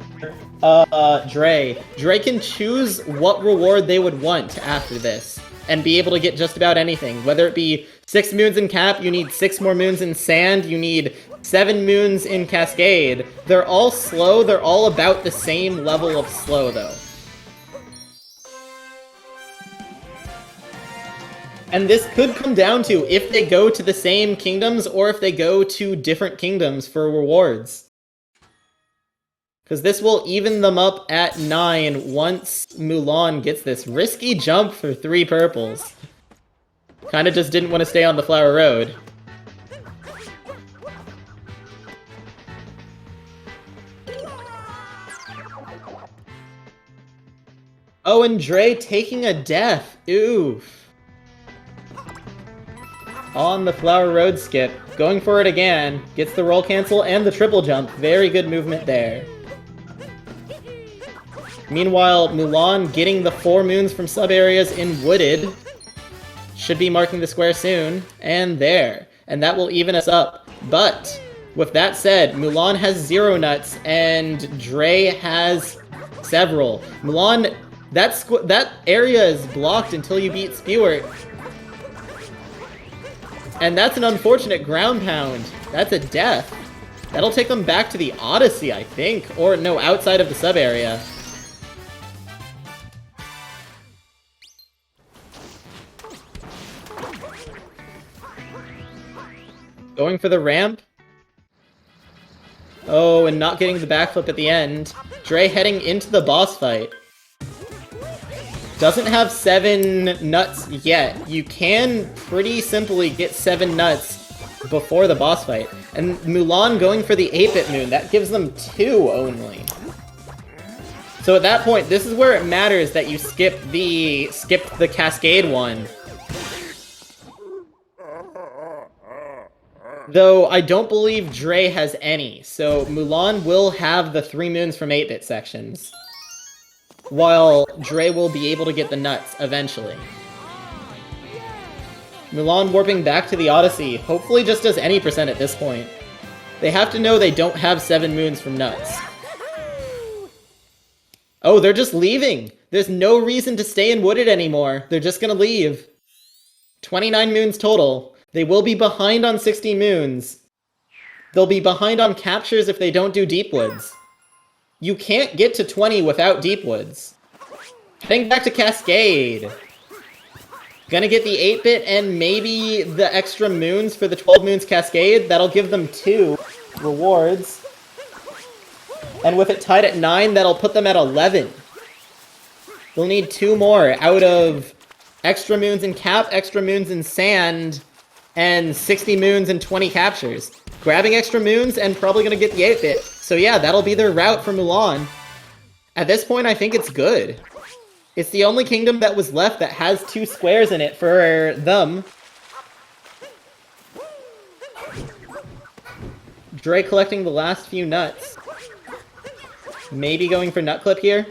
Speaker 1: Dray. Dray can choose what reward they would want after this, and be able to get just about anything. Whether it be 6 moons in Cap, you need 6 more moons in Sand, you need 7 moons in Cascade. They're all slow, they're all about the same level of slow, though. And this could come down to if they go to the same kingdoms or if they go to different kingdoms for rewards. Because this will even them up at 9 once Mulan gets this risky jump for 3 purples. Kinda just didn't want to stay on the Flower Road. Oh, and Dray taking a death. Oof. On the Flower Road skip. Going for it again. Gets the roll cancel and the triple jump. Very good movement there. Meanwhile, Mulan getting the 4 moons from sub-areas in Wooded. Should be marking the square soon. And there. And that will even us up. But, with that said, Mulan has 0 nuts, and Dray has several. Mulan, that area is blocked until you beat Spewart. And that's an unfortunate ground pound. That's a death. That'll take them back to the Odyssey, I think. Or, no, outside of the sub-area. Going for the ramp. Oh, and not getting the backflip at the end. Dray heading into the boss fight. Doesn't have 7 nuts yet. You can pretty simply get 7 nuts before the boss fight. And Mulan going for the 8-bit moon, that gives them 2 only. So at that point, this is where it matters that you skip the Cascade one. Though I don't believe Dray has any, so Mulan will have the 3 moons from 8-bit sections. While Dray will be able to get the nuts, eventually. Mulan warping back to the Odyssey, hopefully just does any percent at this point. They have to know they don't have 7 moons from nuts. Oh, they're just leaving! There's no reason to stay in Wooded anymore, they're just gonna leave. 29 moons total. They will be behind on 60 moons. They'll be behind on captures if they don't do Deep Woods. You can't get to 20 without Deep Woods. Heading back to Cascade. Gonna get the 8-bit and maybe the extra moons for the 12 moons Cascade. That'll give them 2 rewards. And with it tied at 9, that'll put them at 11. They'll need 2 more out of extra moons in Cap, extra moons in Sand, and 60 moons and 20 captures. Grabbing extra moons and probably gonna get the 8-bit. So yeah, that'll be their route for Mulan. At this point, I think it's good. It's the only kingdom that was left that has 2 squares in it for them. Dray collecting the last few nuts. Maybe going for nut clip here.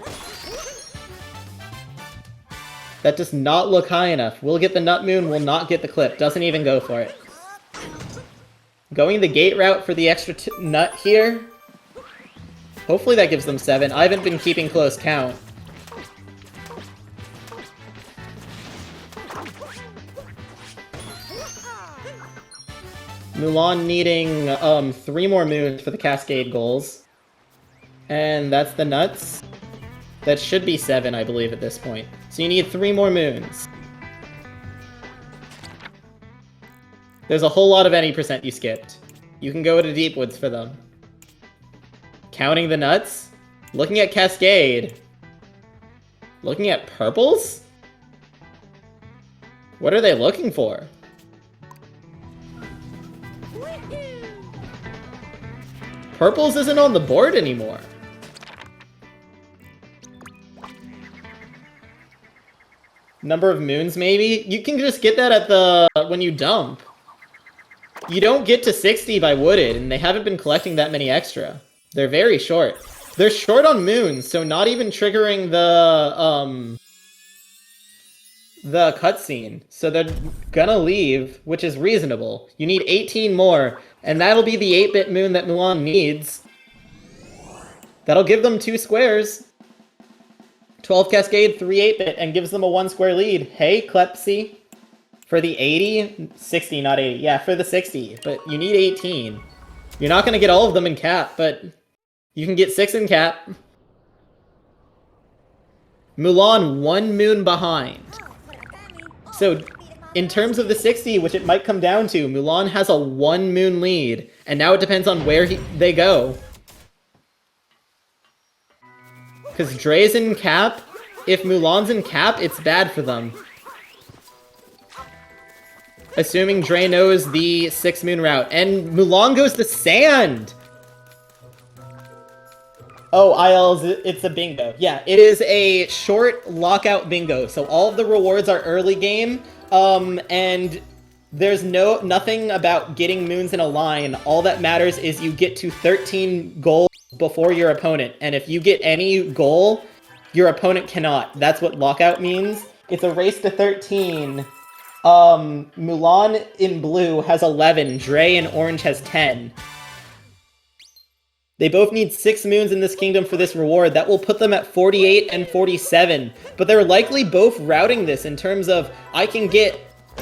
Speaker 1: That does not look high enough. We'll get the nut moon, will not get the clip. Doesn't even go for it. Going the gate route for the extra nut here. Hopefully that gives them 7. I haven't been keeping close count. Mulan needing 3 more moons for the Cascade goals. And that's the nuts. That should be 7, I believe, at this point. So you need 3 more moons. There's a whole lot of any percent you skipped. You can go to Deepwoods for them. Counting the nuts? Looking at Cascade. Looking at purples? What are they looking for? Purples isn't on the board anymore. Number of moons, maybe? You can just get that at the... when you dump. You don't get to 60 by Wooded, and they haven't been collecting that many extra. They're very short. They're short on moons, so not even triggering the cutscene. So they're gonna leave, which is reasonable. You need 18 more, and that'll be the 8-bit moon that Mulan needs. That'll give them 2 squares. 12 Cascade, 3 8-bit, and gives them a 1 square lead. Hey, Klepsy. For the 80? 60, not 80. Yeah, for the 60. But you need 18. You're not going to get all of them in cap, but you can get 6 in cap. Mulan 1 moon behind. So, in terms of the 60, which it might come down to, Mulan has a 1 moon lead. And now it depends on where they go. Because Dray's in cap. If Mulan's in cap, it's bad for them. Assuming Dray knows the 6 moon route. And Mulan goes to sand! Oh, IL's, it's a bingo. Yeah, it is a short lockout bingo. So all of the rewards are early game. And there's nothing about getting moons in a line. All that matters is you get to 13 goals before your opponent. And if you get any goal, your opponent cannot. That's what lockout means. It's a race to 13. Mulan in blue has 11, Dray in orange has 10. They both need 6 moons in this kingdom for this reward. That will put them at 48 and 47. But they're likely both routing this in terms of, I can get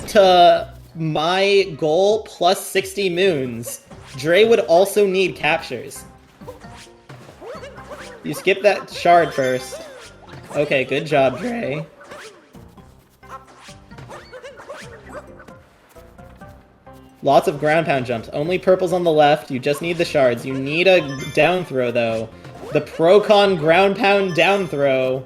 Speaker 1: to my goal plus 60 moons. Dray would also need captures. You skip that shard first. Okay, good job, Dray. Lots of ground pound jumps. Only purples on the left. You just need the shards. You need a down throw, though. The Procon ground pound down throw.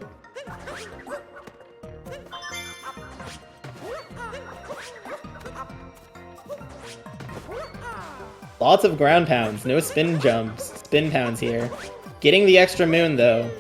Speaker 1: Lots of ground pounds. No spin jumps. Spin pounds here. Getting the extra moon, though.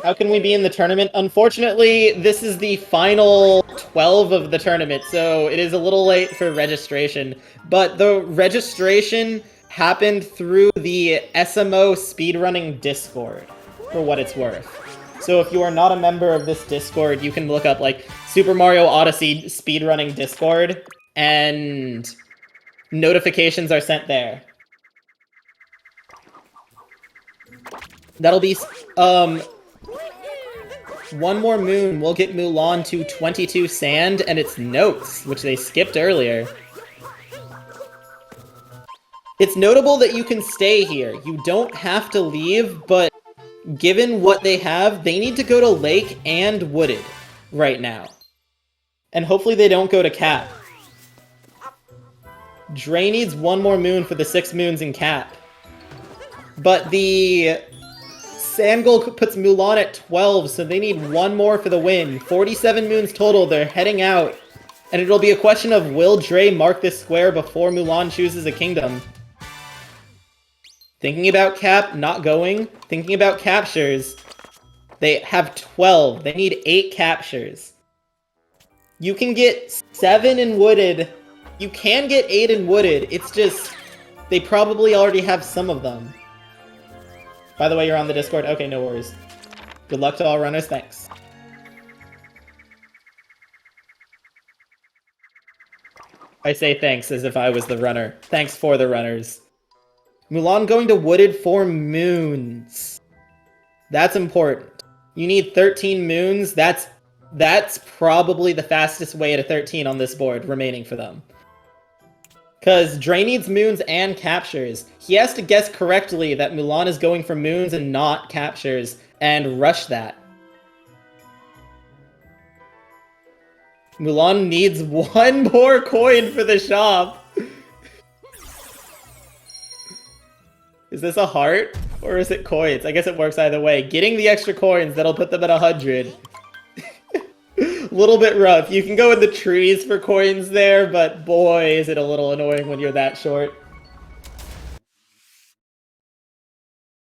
Speaker 1: How can we be in the tournament? Unfortunately, this is the final 12 of the tournament, so it is a little late for registration. But the registration happened through the SMO Speedrunning Discord, for what it's worth. So if you are not a member of this Discord, you can look up, like, Super Mario Odyssey Speedrunning Discord, and notifications are sent there. That'll be, one more moon will get Mulan to 22 sand, and it's notes, which they skipped earlier. It's notable that you can stay here. You don't have to leave, but given what they have, they need to go to Lake and Wooded right now. And hopefully they don't go to Cap. Dray needs 1 more moon for the 6 moons in Cap. But the sand goal puts Mulan at 12, so they need 1 more for the win. 47 moons total, they're heading out. And it'll be a question of, will Dray mark this square before Mulan chooses a kingdom? Thinking about Cap, not going. Thinking about captures. They have 12. They need 8 captures. You can get 7 in Wooded. You can get 8 in Wooded. It's just, they probably already have some of them. By the way, you're on the Discord? Okay, no worries. Good luck to all runners, thanks. I say thanks as if I was the runner. Thanks for the runners. Mulan going to Wooded for moons. That's important. You need 13 moons. That's That's probably the fastest way to 13 on this board remaining for them. Because Dray needs moons and captures. He has to guess correctly that Mulan is going for moons and not captures, and rush that. Mulan needs one more coin for the shop. Is this a heart? Or is it coins? I guess it works either way. Getting the extra coins, that'll put them at 100. Little bit rough. You can go in the trees for coins there, but boy, is it a little annoying when you're that short.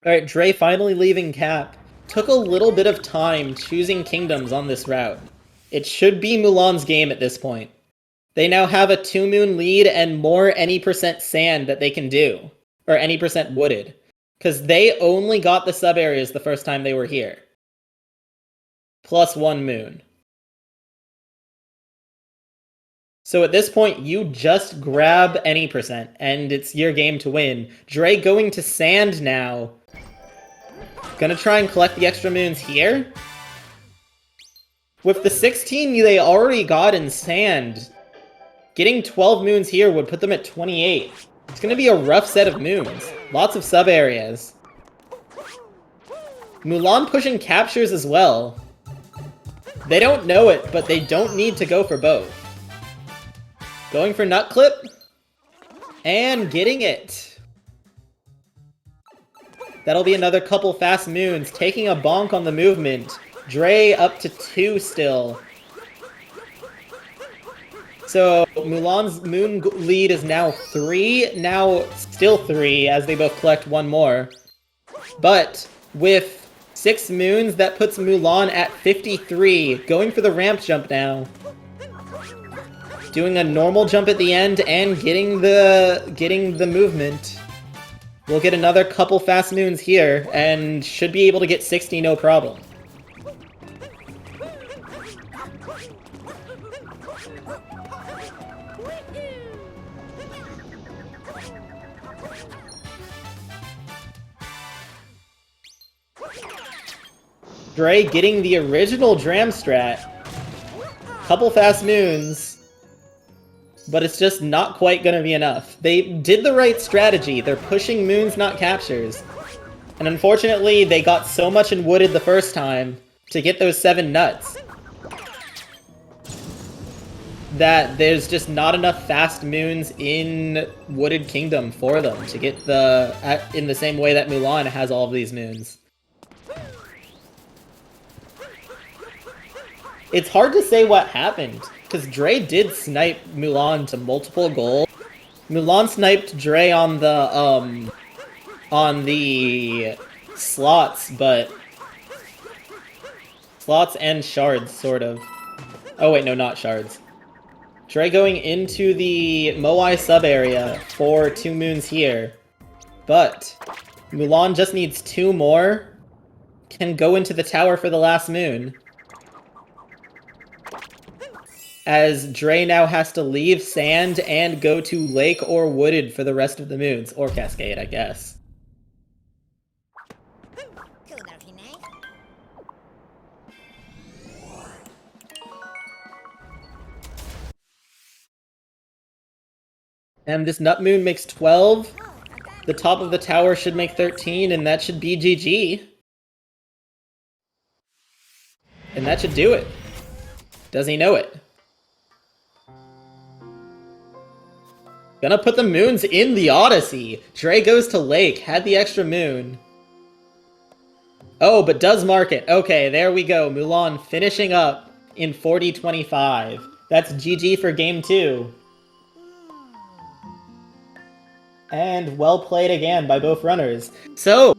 Speaker 1: Alright, Dray finally leaving cap. Took a little bit of time choosing kingdoms on this route. It should be Mulan's game at this point. They now have a 2-moon lead and more any percent sand that they can do. Or any percent wooded. Because they only got the sub-areas the first time they were here. Plus 1 moon. So at this point, you just grab any percent, and it's your game to win. Dray going to sand now. Gonna try and collect the extra moons here. With the 16 they already got in sand, getting 12 moons here would put them at 28. It's gonna be a rough set of moons. Lots of sub-areas. Mulan pushing captures as well. They don't know it, but they don't need to go for both. Going for nut clip. And getting it. That'll be another couple fast moons. Taking a bonk on the movement. Dray up to 2 still. So Mulan's moon lead is now 3. Now still 3 as they both collect 1 more. But with 6 moons, that puts Mulan at 53. Going for the ramp jump now. Doing a normal jump at the end and getting the movement. We'll get another couple fast moons here and should be able to get 60 no problem. Dray getting the original Dram strat. Couple fast moons. But it's just not quite gonna be enough. They did the right strategy. They're pushing moons, not captures. And unfortunately, they got so much in wooded the first time to get those 7 nuts that there's just not enough fast moons in Wooded Kingdom for them to get in the same way that Mulan has all of these moons. It's hard to say what happened, because Dray did snipe Mulan to multiple goals. Mulan sniped Dray on the slots, but slots and shards, sort of. Oh wait, no, not shards. Dray going into the Moai sub area for 2 moons here, but Mulan just needs 2 more. Can go into the tower for the last moon. As Dray now has to leave sand and go to lake or wooded for the rest of the moons. Or cascade, I guess. And this nut moon makes 12. The top of the tower should make 13, and that should be GG. And that should do it. Does he know it? Gonna put the moons in the Odyssey. Dray goes to lake, had the extra moon. Oh, but does mark it. Okay, there we go. Mulan finishing up in 40-25. That's GG for game 2. And well played again by both runners. So,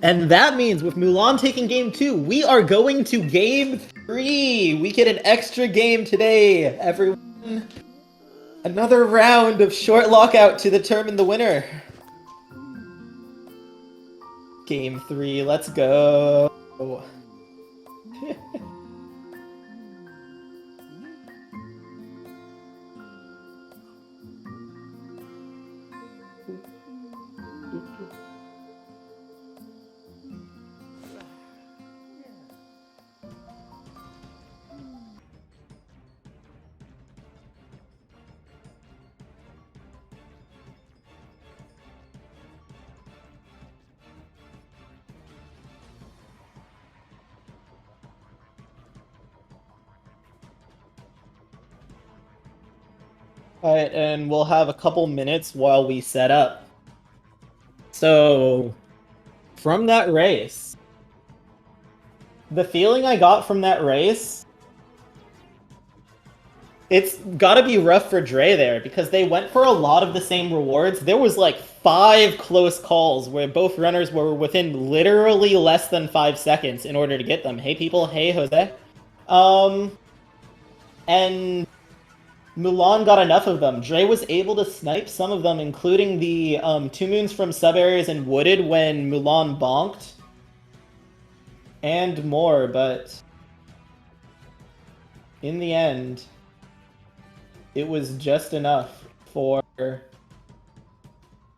Speaker 1: and that means with Mulan taking game 2, we are going to game 3. We get an extra game today, everyone. Another round of short lockout to determine the winner. Game 3, let's go. Alright, and we'll have a couple minutes while we set up. So, from that race, the feeling I got from that race, it's gotta be rough for Dray there, because they went for a lot of the same rewards. There was like 5 close calls where both runners were within literally less than 5 seconds in order to get them. Hey people, hey Jose. And Mulan got enough of them. Dray was able to snipe some of them, including the 2 moons from sub-areas and wooded when Mulan bonked. And more, but in the end, it was just enough for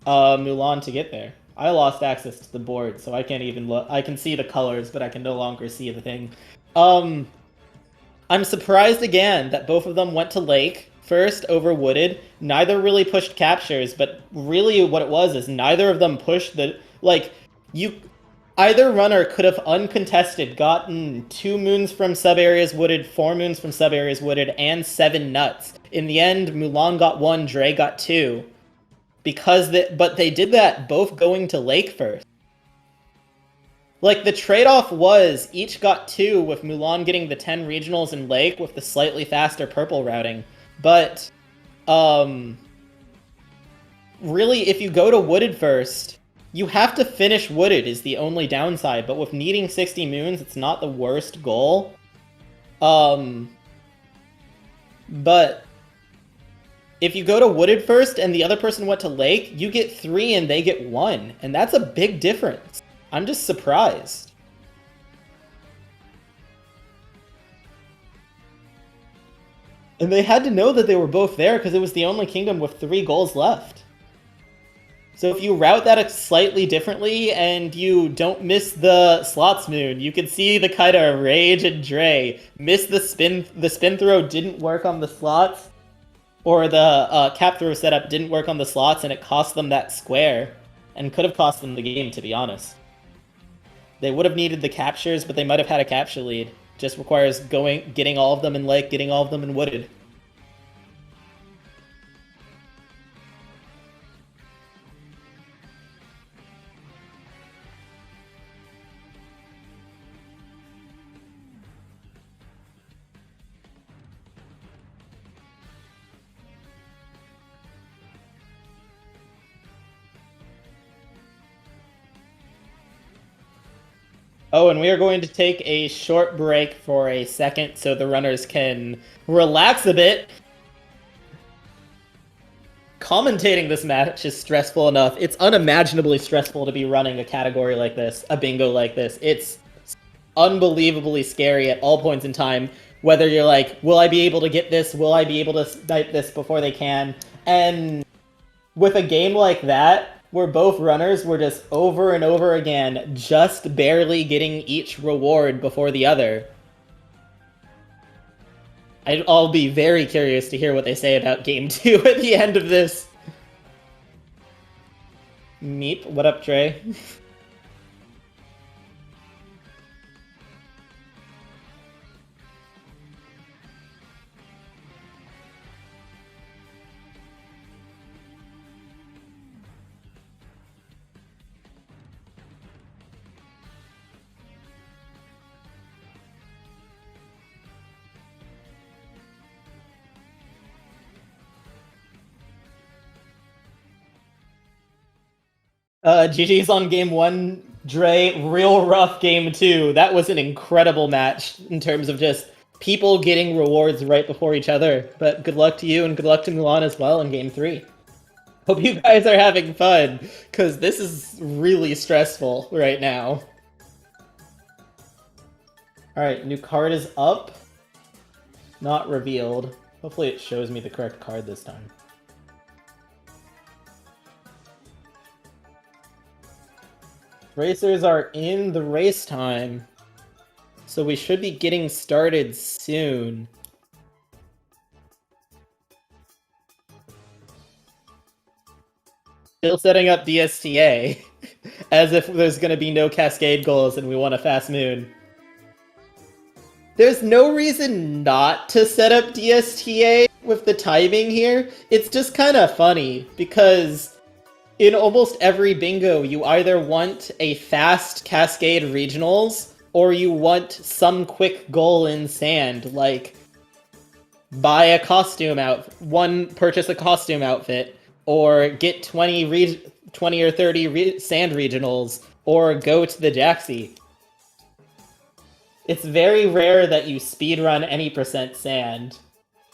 Speaker 1: Mulan to get there. I lost access to the board, so I can't even look. I can see the colors, but I can no longer see the thing. I'm surprised again that both of them went to Lake first over Wooded. Neither really pushed captures, but really what it was is neither of them pushed the... Like, either runner could have uncontested gotten 2 moons from sub-areas wooded, 4 moons from sub-areas wooded, and 7 nuts. In the end, Mulan got 1, Dray got 2. But they did that both going to Lake first. Like, the trade-off was each got 2, with Mulan getting the 10 regionals in Lake with the slightly faster purple routing. But, really, if you go to Wooded first, you have to finish Wooded is the only downside. But with needing 60 moons, it's not the worst goal. But if you go to Wooded first and the other person went to Lake, you get 3 and they get 1. And that's a big difference. I'm just surprised. And they had to know that they were both there because it was the only kingdom with 3 goals left. So if you route that slightly differently and you don't miss the slots moon, you can see the kind of rage and Dray. Miss the spin throw didn't work on the slots, or the cap throw setup didn't work on the slots, and it cost them that square, and could have cost them the game, to be honest. They would have needed the captures, but they might have had a capture lead. Just requires getting all of them in Lake, getting all of them in Wooded. Oh, and we are going to take a short break for a second so the runners can relax a bit. Commentating this match is stressful enough. It's unimaginably stressful to be running a category like this, a bingo like this. It's unbelievably scary at all points in time, whether you're like, will I be able to get this? Will I be able to snipe this before they can? And with a game like that, where both runners were just over and over again, just barely getting each reward before the other. I'll be very curious to hear what they say about Game 2 at the end of this. Meep, what up, Dray? GG's on game 1, Dray, real rough game 2. That was an incredible match in terms of just people getting rewards right before each other. But good luck to you and good luck to Mulan as well in game 3. Hope you guys are having fun, because this is really stressful right now. Alright, new card is up. Not revealed. Hopefully it shows me the correct card this time. Racers are in the race time, so we should be getting started soon. Still setting up DSTA, as if there's going to be no cascade goals and we want a fast moon. There's no reason not to set up DSTA with the timing here, it's just kind of funny, because in almost every bingo, you either want a fast Cascade Regionals, or you want some quick goal in sand, like buy a costume purchase a costume outfit, or get 20 or 30 sand regionals, or go to the Jaxi. It's very rare that you speedrun any percent sand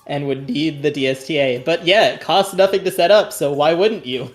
Speaker 1: and would need the DSTA, but yeah, it costs nothing to set up, so why wouldn't you?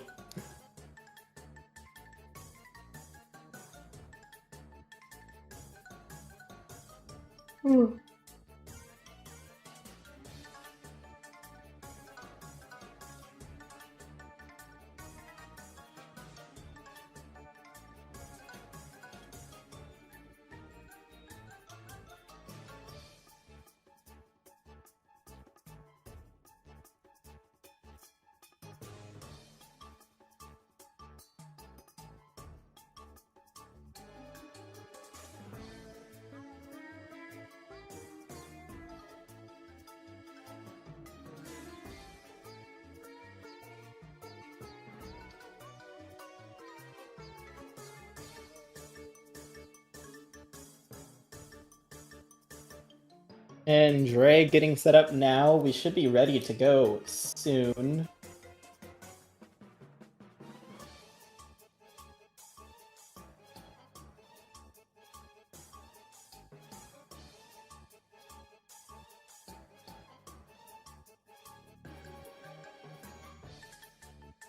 Speaker 1: And Dray getting set up now. We should be ready to go soon.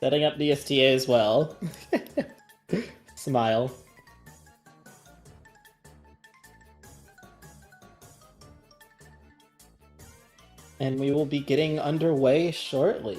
Speaker 1: Setting up the STA as well. Smile. And we will be getting underway shortly.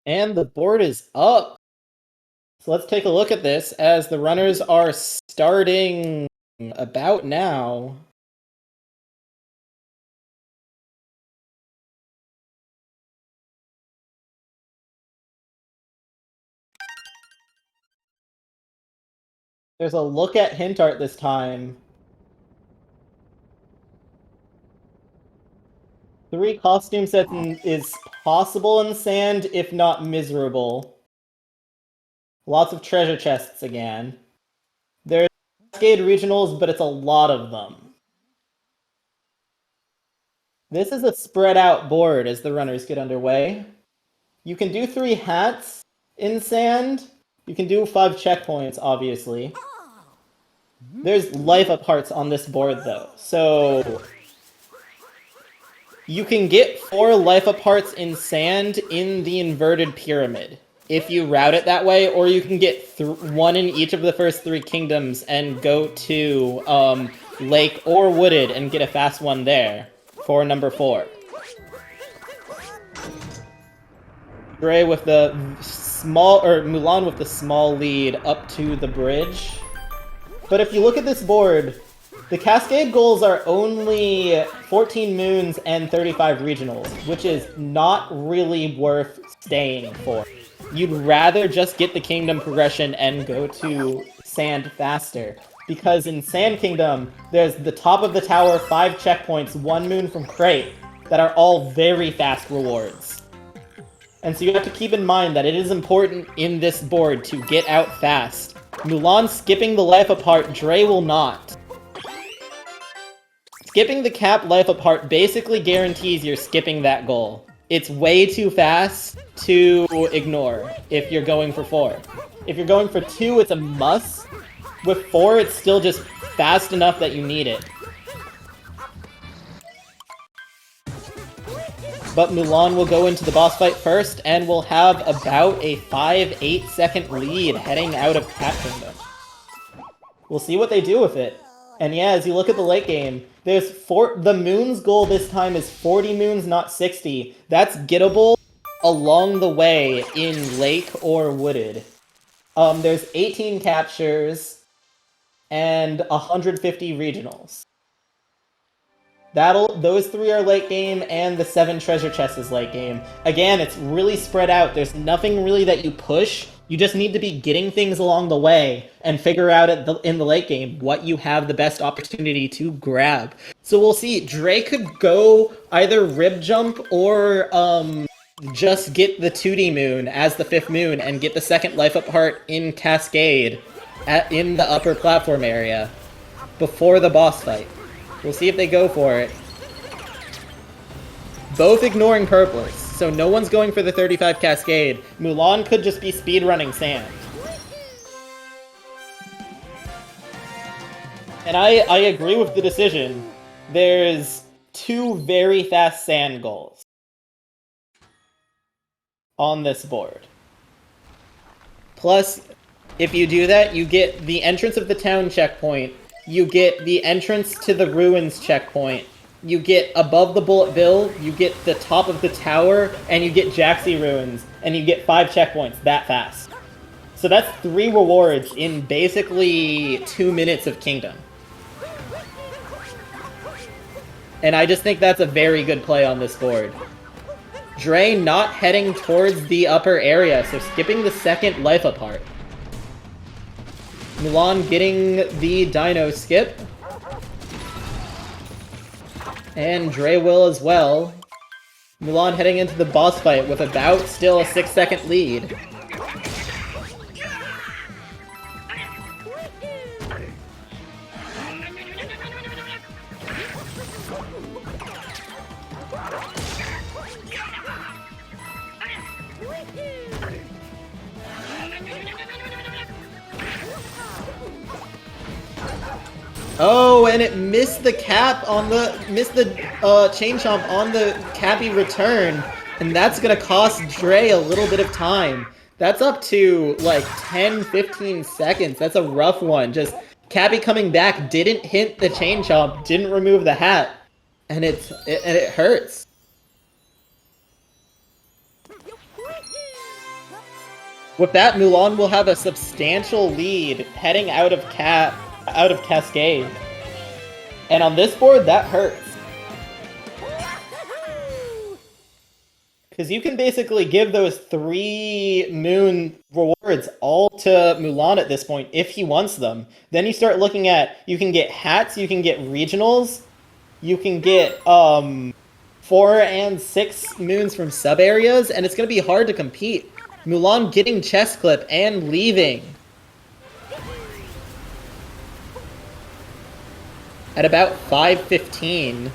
Speaker 1: And the board is up. So let's take a look at this as the runners are starting about now. There's a look at hint art this time. 3 costume sets is possible in sand, if not miserable. Lots of treasure chests again. There's Cascade Regionals, but it's a lot of them. This is a spread out board as the runners get underway. You can do 3 hats in sand. You can do 5 checkpoints, obviously. There's life up hearts on this board, though. So you can get 4 life up hearts in sand in the inverted pyramid, if you route it that way, or you can get 1 in each of the first 3 kingdoms and go to Lake or Wooded and get a fast one there for number 4. Dray with the Mulan with the small lead up to the bridge. But if you look at this board, the Cascade goals are only 14 moons and 35 regionals, which is not really worth staying for. You'd rather just get the kingdom progression and go to sand faster. Because in Sand Kingdom, there's the top of the tower, 5 checkpoints, 1 moon from Crate, that are all very fast rewards. And so you have to keep in mind that it is important in this board to get out fast. Mulan skipping the life apart, Dray will not. Skipping the cap life apart basically guarantees you're skipping that goal. It's way too fast to ignore if you're going for 4. If you're going for 2, it's a must. With 4, it's still just fast enough that you need it. But Mulan will go into the boss fight first, and will have about a 5-8 second lead heading out of Cat Kingdom. We'll see what they do with it. And yeah, as you look at the late game, the moon's goal this time is 40 moons, not 60. That's gettable. along the way in lake or wooded. There's 18 captures and 150 regionals. Those 3 are late game, and the 7 treasure chests is late game. Again, it's really spread out. There's nothing really that you push. You just need to be getting things along the way and figure out in the late game what you have the best opportunity to grab. So we'll see. Dray could go either rib jump or just get the 2D moon as the 5th moon and get the 2nd life up heart in Cascade in the upper platform area before the boss fight. We'll see if they go for it. Both ignoring purples, so no one's going for the 35 Cascade. Mulan could just be speedrunning sand. And I agree with the decision. There's 2 very fast sand goals on this board. Plus, if you do that, you get the entrance of the town checkpoint, you get the entrance to the ruins checkpoint, you get above the bullet bill, you get the top of the tower, and you get Jaxi ruins, and you get 5 checkpoints that fast. So that's 3 rewards in basically 2 minutes of Kingdom. And I just think that's a very good play on this board. Dray not heading towards the upper area, so skipping the 2nd life apart. Mulan getting the dino skip. And Dray will as well. Mulan heading into the boss fight with about still a 6-second lead. Oh, and it missed the cap on the chain chomp on the Cappy return, and that's gonna cost Dray a little bit of time. That's up to like 10-15 seconds. That's a rough one. Just Cappy coming back, didn't hit the chain chomp, didn't remove the hat, and it hurts. With that, Mulan will have a substantial lead heading out of Cascade. And on this board, that hurts. Because you can basically give those 3 moon rewards all to Mulan at this point, if he wants them. Then you start looking at, you can get hats, you can get regionals, you can get 4 and 6 moons from sub-areas, and it's going to be hard to compete. Mulan getting chest clip and leaving at about 5:15.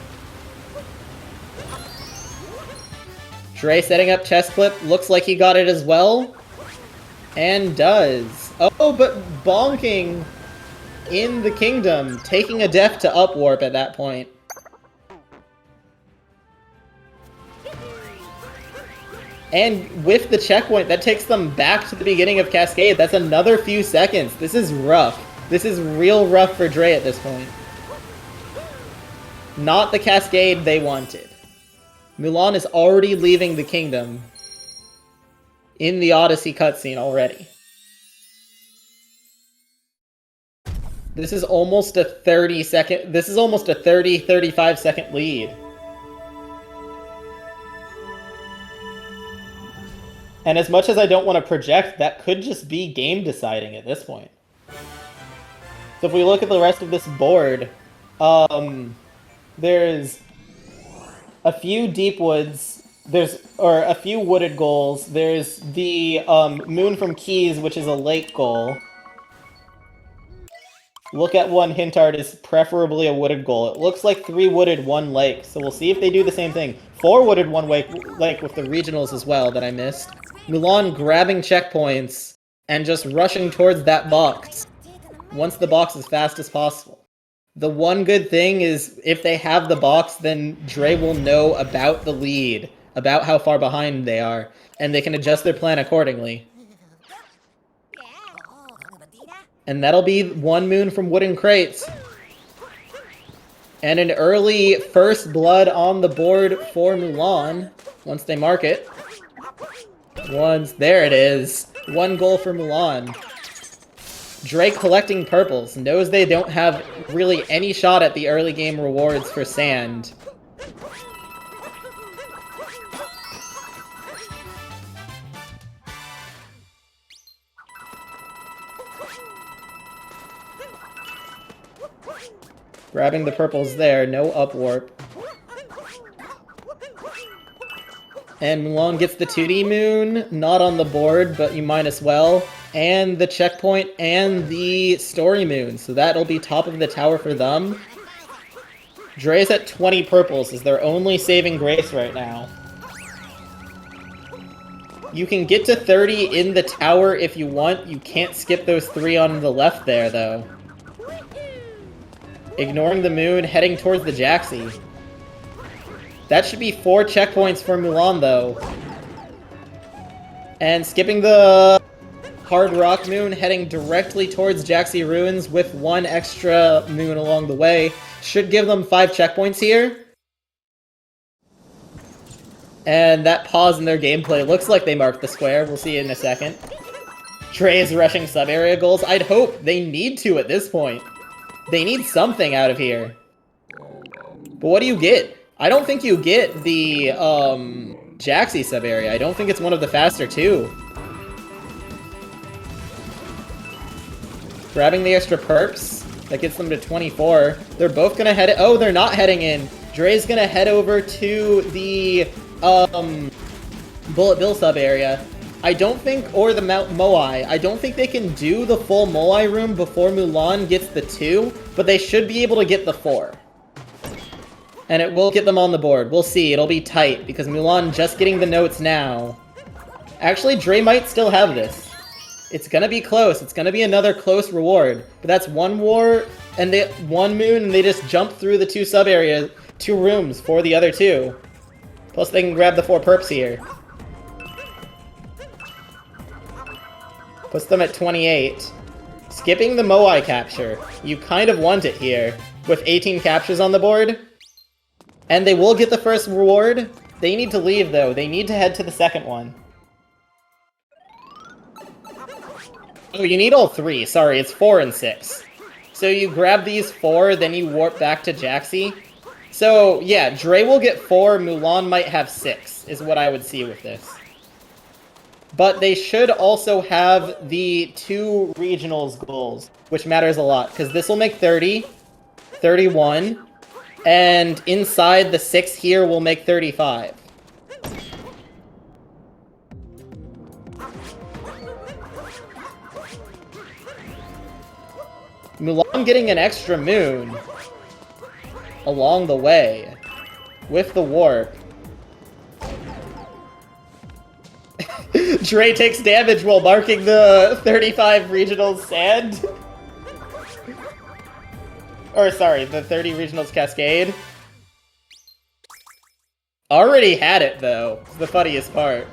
Speaker 1: Dray setting up chest clip. Looks like he got it as well. And does. Oh, but bonking in the Kingdom. Taking a def to up warp at that point. And with the checkpoint, that takes them back to the beginning of Cascade. That's another few seconds. This is rough. This is real rough for Dray at this point. Not the Cascade they wanted. Mulan is already leaving the Kingdom in the Odyssey cutscene already. This is almost a 30-35 second lead. And as much as I don't want to project, that could just be game deciding at this point. So if we look at the rest of this board, there's a few deep woods, or a few wooded goals. There's the moon from Keys, which is a lake goal. Look at one hint art is preferably a wooded goal. It looks like 3 wooded, 1 lake, so we'll see if they do the same thing. 4 wooded, 1 lake with the regionals as well that I missed. Mulan grabbing checkpoints and just rushing towards that box once the box as fast as possible. The one good thing is if they have the box, then Dray will know about the lead, about how far behind they are, and they can adjust their plan accordingly. And that'll be 1 moon from wooden crates. And an early first blood on the board for Mulan, once they mark it. Once, there it is. 1 goal for Mulan. Dray collecting purples, knows they don't have really any shot at the early game rewards for sand. Grabbing the purples there, no up warp. And Mulan gets the 2D moon, not on the board, but you might as well. And the checkpoint and the story moon, so that'll be top of the tower for them. Dray's at 20 purples, is their only saving grace right now. You can get to 30 in the tower if you want, you can't skip those 3 on the left there, though. Ignoring the moon, heading towards the Jaxi. That should be 4 checkpoints for Mulan, though. And skipping the Hard Rock Moon, heading directly towards Jaxi Ruins with 1 extra moon along the way. Should give them 5 checkpoints here. And that pause in their gameplay looks like they marked the square. We'll see in a second. Dray is rushing sub-area goals. I'd hope they need to at this point. They need something out of here. But what do you get? I don't think you get the, Jaxi sub-area. I don't think it's one of the faster two. Grabbing the extra perps. That gets them to 24. They're both gonna head... Oh, they're not heading in. Dray's gonna head over to the, Bullet Bill sub-area. I don't think... Or the Mount Moai. I don't think they can do the full Moai room before Mulan gets the 2, but they should be able to get the 4. And it will get them on the board. We'll see. It'll be tight, because Mulan just getting the notes now. Actually, Dray might still have this. It's gonna be close. It's gonna be another close reward. But that's 1 war, and 1 moon, and they just jump through the 2 sub-areas, 2 rooms for the other 2. Plus they can grab the 4 perps here. Puts them at 28. Skipping the Moai capture. You kind of want it here, with 18 captures on the board. And they will get the first reward. They need to leave, though. They need to head to the second one. Oh, you need all 3. Sorry, it's 4 and 6. So you grab these 4, then you warp back to Jaxi. So, yeah, Dray will get 4, Mulan might have 6, is what I would see with this. But they should also have the 2 regionals goals, which matters a lot, because this will make 30, 31... And inside the 6 here will make 35. Mulan getting an extra moon along the way with the warp. Dray takes damage while marking the 35 regionals sand. Or, sorry, the 30 regionals cascade. Already had it, though. It's the funniest part.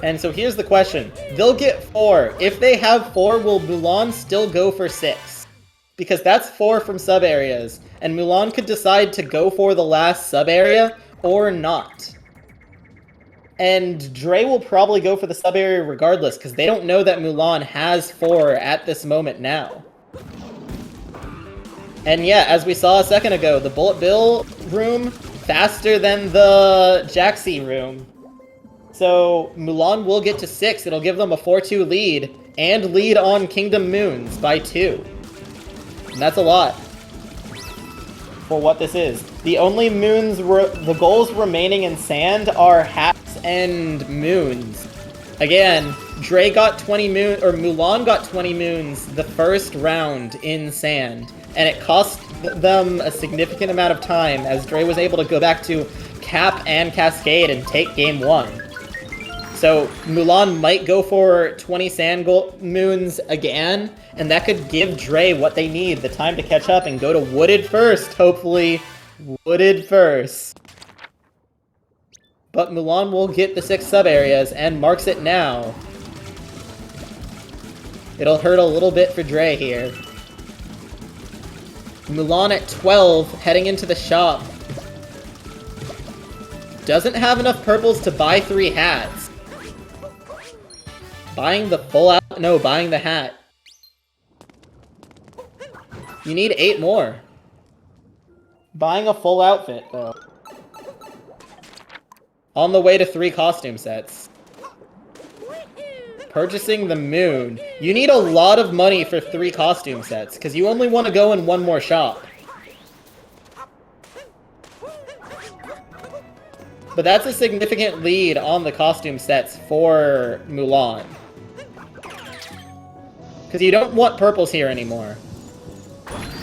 Speaker 1: And so here's the question. They'll get 4. If they have 4, will Mulan still go for 6? Because that's 4 from sub-areas. And Mulan could decide to go for the last sub-area or not. And Dray will probably go for the sub-area regardless, because they don't know that Mulan has 4 at this moment now. And yeah, as we saw a second ago, the Bullet Bill room faster than the Jaxi room. So Mulan will get to 6. It'll give them a 4-2 lead, and lead on Kingdom Moons by 2. And that's a lot for what this is. The only moons, the goals remaining in sand are hats and moons. Again, Dray got 20 moons, or Mulan got 20 moons the first round in sand, and it cost them a significant amount of time as Dray was able to go back to Cap and Cascade and take game 1. So Mulan might go for 20 sand moons again, and that could give Dray what they need, the time to catch up and go to Wooded first, hopefully. Wooded first. But Mulan will get the 6 sub-areas and marks it now. It'll hurt a little bit for Dray here. Mulan at 12, heading into the shop. Doesn't have enough purples to buy 3 hats. Buying the full out... No, buying the hat. You need 8 more. Buying a full outfit, though. On the way to 3 costume sets. Purchasing the moon. You need a lot of money for 3 costume sets, because you only want to go in 1 more shop. But that's a significant lead on the costume sets for Mulan. Because you don't want purples here anymore.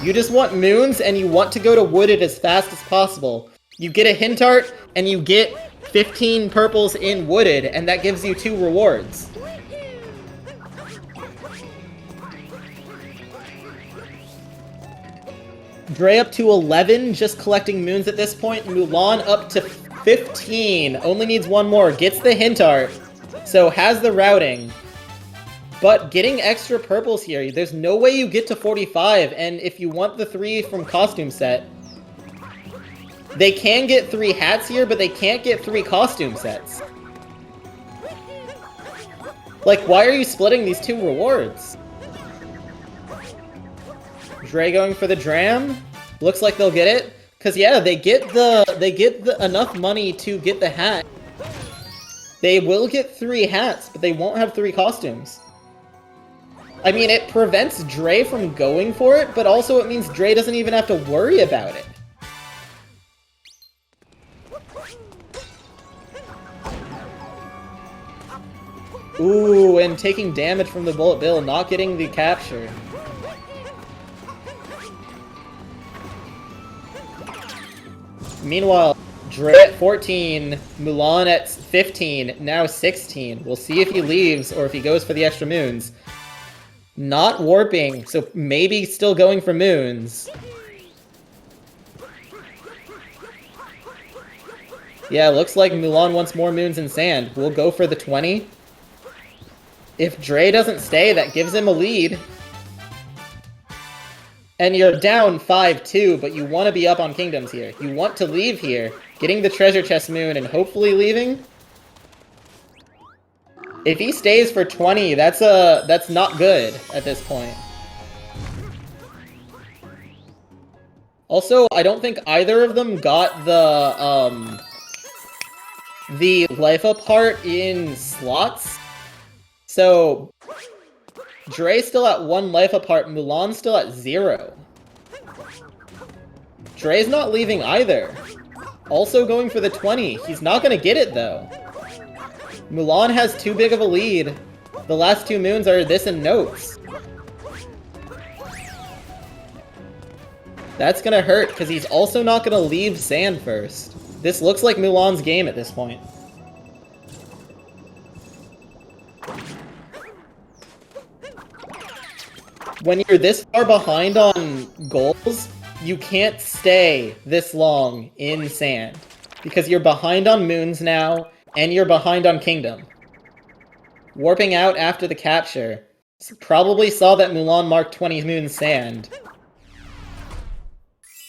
Speaker 1: You just want moons, and you want to go to Wooded as fast as possible. You get a hint art, and you get 15 purples in Wooded, and that gives you 2 rewards. Dray up to 11, just collecting moons at this point. Mulan up to 15, only needs 1 more, gets the hint art, so has the routing. But getting extra purples here, there's no way you get to 45, and if you want the 3 from costume set, they can get 3 hats here, but they can't get 3 costume sets. Like, why are you splitting these 2 rewards? Dray going for the dram? Looks like they'll get it. Cause yeah, they get enough money to get the hat. They will get 3 hats, but they won't have 3 costumes. I mean, it prevents Dray from going for it, but also it means Dray doesn't even have to worry about it. Ooh, and taking damage from the bullet bill, not getting the capture. Meanwhile, Dray at 14, Mulan at 15, now 16. We'll see if he leaves or if he goes for the extra moons. Not warping, so maybe still going for moons. Yeah, looks like Mulan wants more moons in sand. We'll go for the 20. If Dray doesn't stay, that gives him a lead. And you're down 5-2, but you want to be up on Kingdoms here. You want to leave here, getting the treasure chest moon and hopefully leaving. If he stays for 20, that's not good at this point. Also, I don't think either of them got the life up part in slots. So Dray's still at 1 life apart, Mulan's still at 0. Dray's not leaving either. Also going for the 20. He's not gonna get it though. Mulan has too big of a lead. The last 2 moons are this and notes. That's gonna hurt, because he's also not gonna leave sand first. This looks like Mulan's game at this point. When you're this far behind on goals, you can't stay this long in sand. Because you're behind on moons now, and you're behind on Kingdom. Warping out after the capture. Probably saw that Mulan marked 20 moons sand.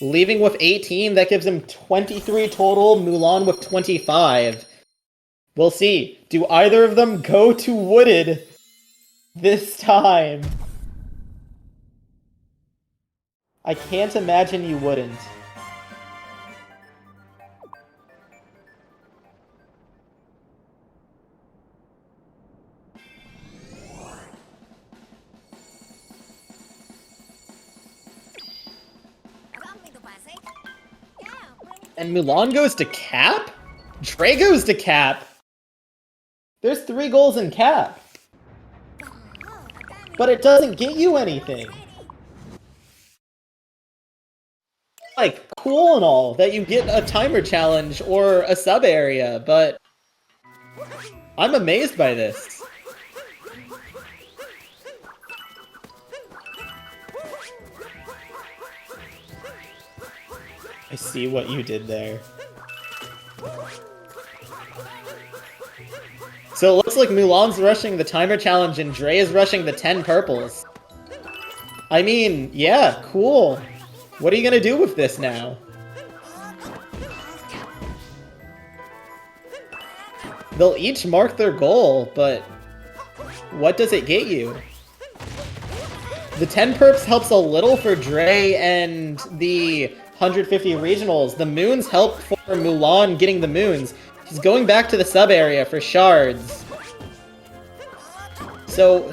Speaker 1: Leaving with 18, that gives him 23 total, Mulan with 25. We'll see. Do either of them go to Wooded this time? I can't imagine you wouldn't. And Mulan goes to cap? Dray goes to cap? There's 3 goals in cap. But it doesn't get you anything. Like, cool and all that you get a timer challenge or a sub area, but I'm amazed by this. I see what you did there. So it looks like Mulan's rushing the timer challenge and Dray is rushing the 10 purples. I mean, yeah, cool. What are you gonna do with this now? They'll each mark their goal, but what does it get you? The 10 perps helps a little for Dray and the 150 regionals. The moons help for Mulan getting the moons. He's going back to the sub area for shards. So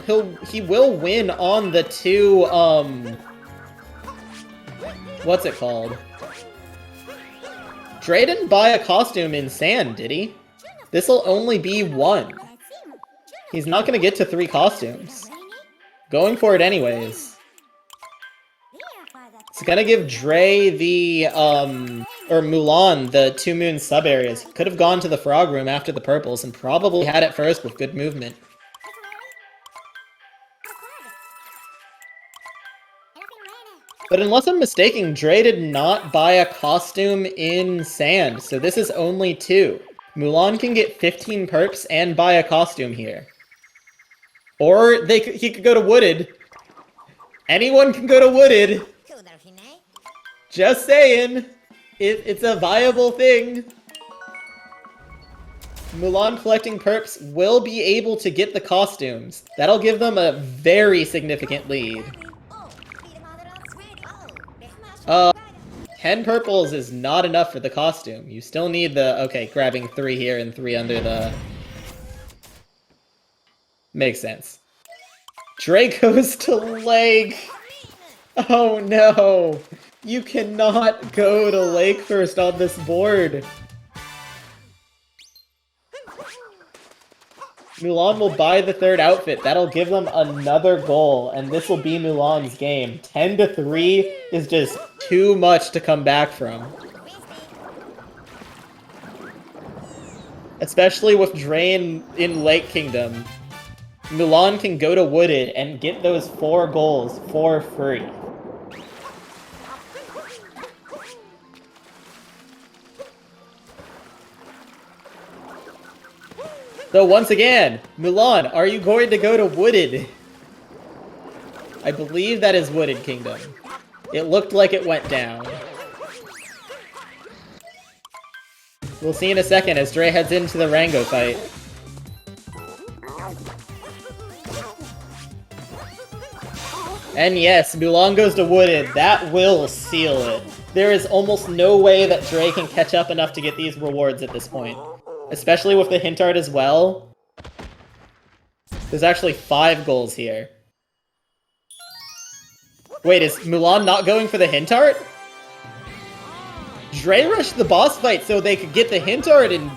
Speaker 1: he will win on the two, what's it called? Dray didn't buy a costume in Sand, did he? This'll only be one. He's not gonna get to 3 costumes. Going for it anyways. It's gonna give Dray the, or Mulan the 2 moon sub areas. He could have gone to the frog room after the purples and probably had it first with good movement. But unless I'm mistaken, Dray did not buy a costume in Sand, so this is only 2. Mulan can get 15 perps and buy a costume here. Or he could go to Wooded. Anyone can go to Wooded. Just saying. It's a viable thing. Mulan collecting perps will be able to get the costumes. That'll give them a very significant lead. 10 purples is not enough for the costume. You still need the... Okay, grabbing 3 here and 3 under the... Makes sense. Dray goes to Lake! Oh no! You cannot go to Lake first on this board! Mulan will buy the 3rd outfit. That'll give them another goal, and this will be Mulan's game. 10-3 is just too much to come back from. Especially with Dray in Lake Kingdom. Mulan can go to Wooded and get those 4 goals for free. So once again, Mulan, are you going to go to Wooded? I believe that is Wooded Kingdom. It looked like it went down. We'll see in a second as Dray heads into the Rango fight. And yes, Mulan goes to Wooded. That will seal it. There is almost no way that Dray can catch up enough to get these rewards at this point. Especially with the hint art as well. There's actually 5 goals here. Wait, is Mulan not going for the hint art? Dray rushed the boss fight so they could get the hint art in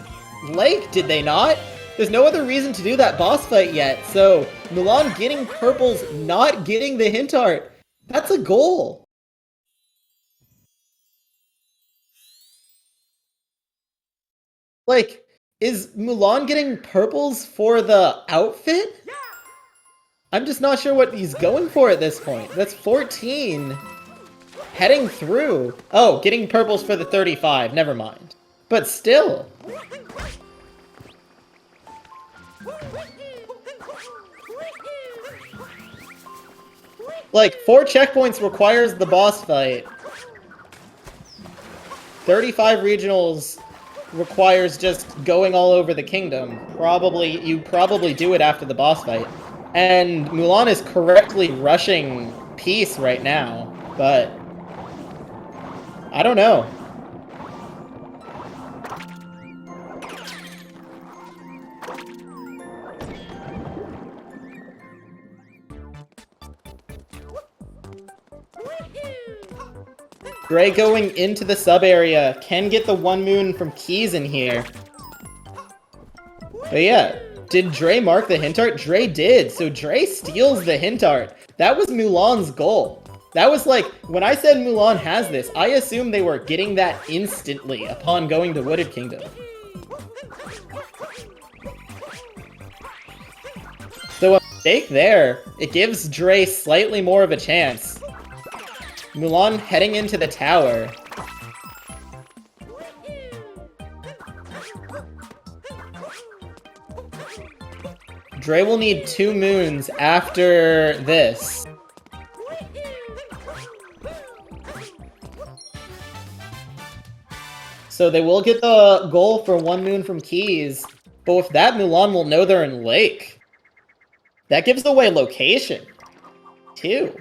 Speaker 1: Lake, did they not? There's no other reason to do that boss fight yet, so Mulan getting purples, not getting the hint art. That's a goal. Like, is Mulan getting purples for the outfit? I'm just not sure what he's going for at this point. That's 14. Heading through. Oh, getting purples for the 35. Never mind. But still. Like, 4 checkpoints requires the boss fight. 35 regionals requires just going all over the kingdom. You probably do it after the boss fight. And Mulan is correctly rushing Peace right now, but I don't know. Dray going into the sub area can get the 1 moon from Keys in here. But yeah, did Dray mark the hint art? Dray did, so Dray steals the hint art. That was Mulan's goal. That was like, when I said Mulan has this, I assumed they were getting that instantly upon going to Wooded Kingdom. So a mistake there, it gives Dray slightly more of a chance. Mulan heading into the tower. Dray will need 2 moons after this. So they will get the goal for 1 moon from Keys. But with that, Mulan will know they're in Lake. That gives away location, too.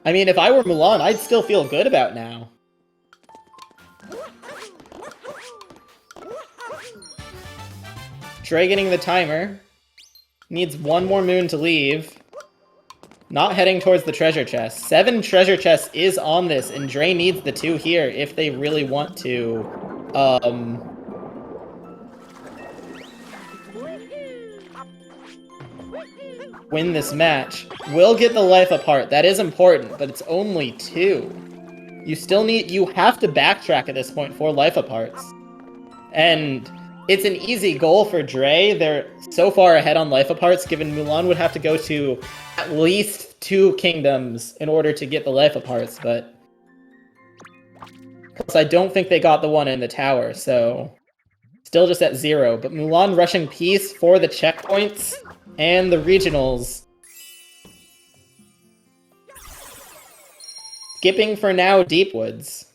Speaker 1: I mean, if I were Mulan, I'd still feel good about now. Dray getting the timer. Needs one more moon to leave. Not heading towards the treasure chest. 7 treasure chests is on this, and Dray needs the 2 here if they really want to, win this match. Will get the life apart. That is important, but it's only 2. You have to backtrack at this point for life aparts. And it's an easy goal for Dray. They're so far ahead on life aparts, given Mulan would have to go to at least 2 kingdoms in order to get the life aparts, but... Plus, I don't think they got the one in the tower, so... Still just at 0, but Mulan rushing peace for the checkpoints and the regionals. Skipping for now Deepwoods.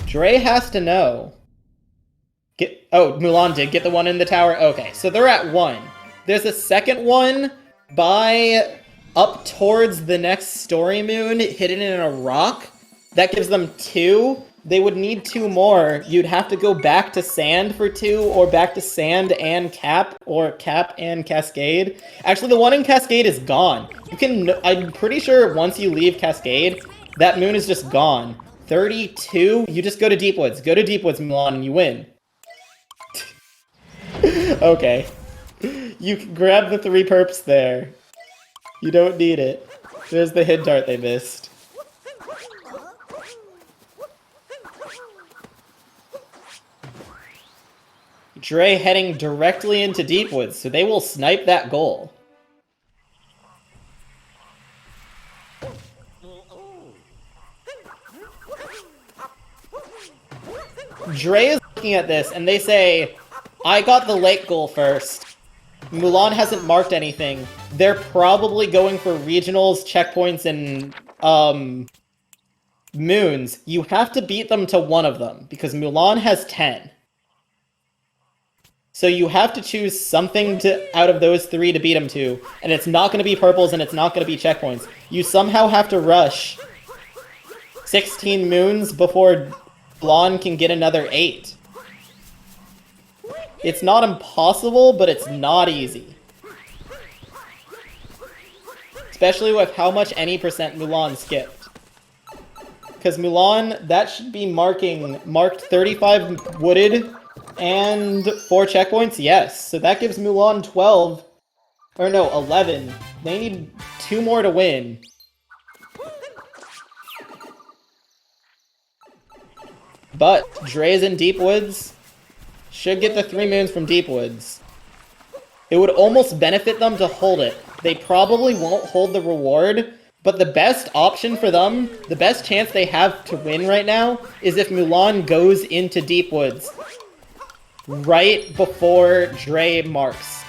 Speaker 1: Dray has to know. Mulan did get the one in the tower? Okay, so they're at 1. There's a second one by up towards the next story moon, hidden in a rock. That gives them 2. They would need 2 more. You'd have to go back to Sand for 2, or back to Sand and Cap, or Cap and Cascade. Actually, the one in Cascade is gone. I'm pretty sure once you leave Cascade, that moon is just gone. 32, you just go to Deepwoods. Go to Deepwoods, Mulan, and you win. Okay. You can grab the 3 perps there. You don't need it. There's the hit dart they missed. Dray heading directly into Deepwoods, so they will snipe that goal. Dray is looking at this, and they say, I got the lake goal first. Mulan hasn't marked anything. They're probably going for regionals, checkpoints, and, moons. You have to beat them to one of them, because Mulan has 10. So you have to choose something out of those 3 to beat them to, and it's not going to be purples and it's not going to be checkpoints. You somehow have to rush 16 moons before Blonde can get another 8. It's not impossible, but it's not easy. Especially with how much any percent Mulan skipped. Because Mulan, that should be marked 35 wooded and 4 checkpoints, yes. So that gives Mulan 12, or no, 11. They need 2 more to win. But Dray's in Deepwoods. Should get the 3 moons from Deepwoods. It would almost benefit them to hold it. They probably won't hold the reward, but the best option for them, the best chance they have to win right now, is if Mulan goes into Deepwoods right before Dray marks.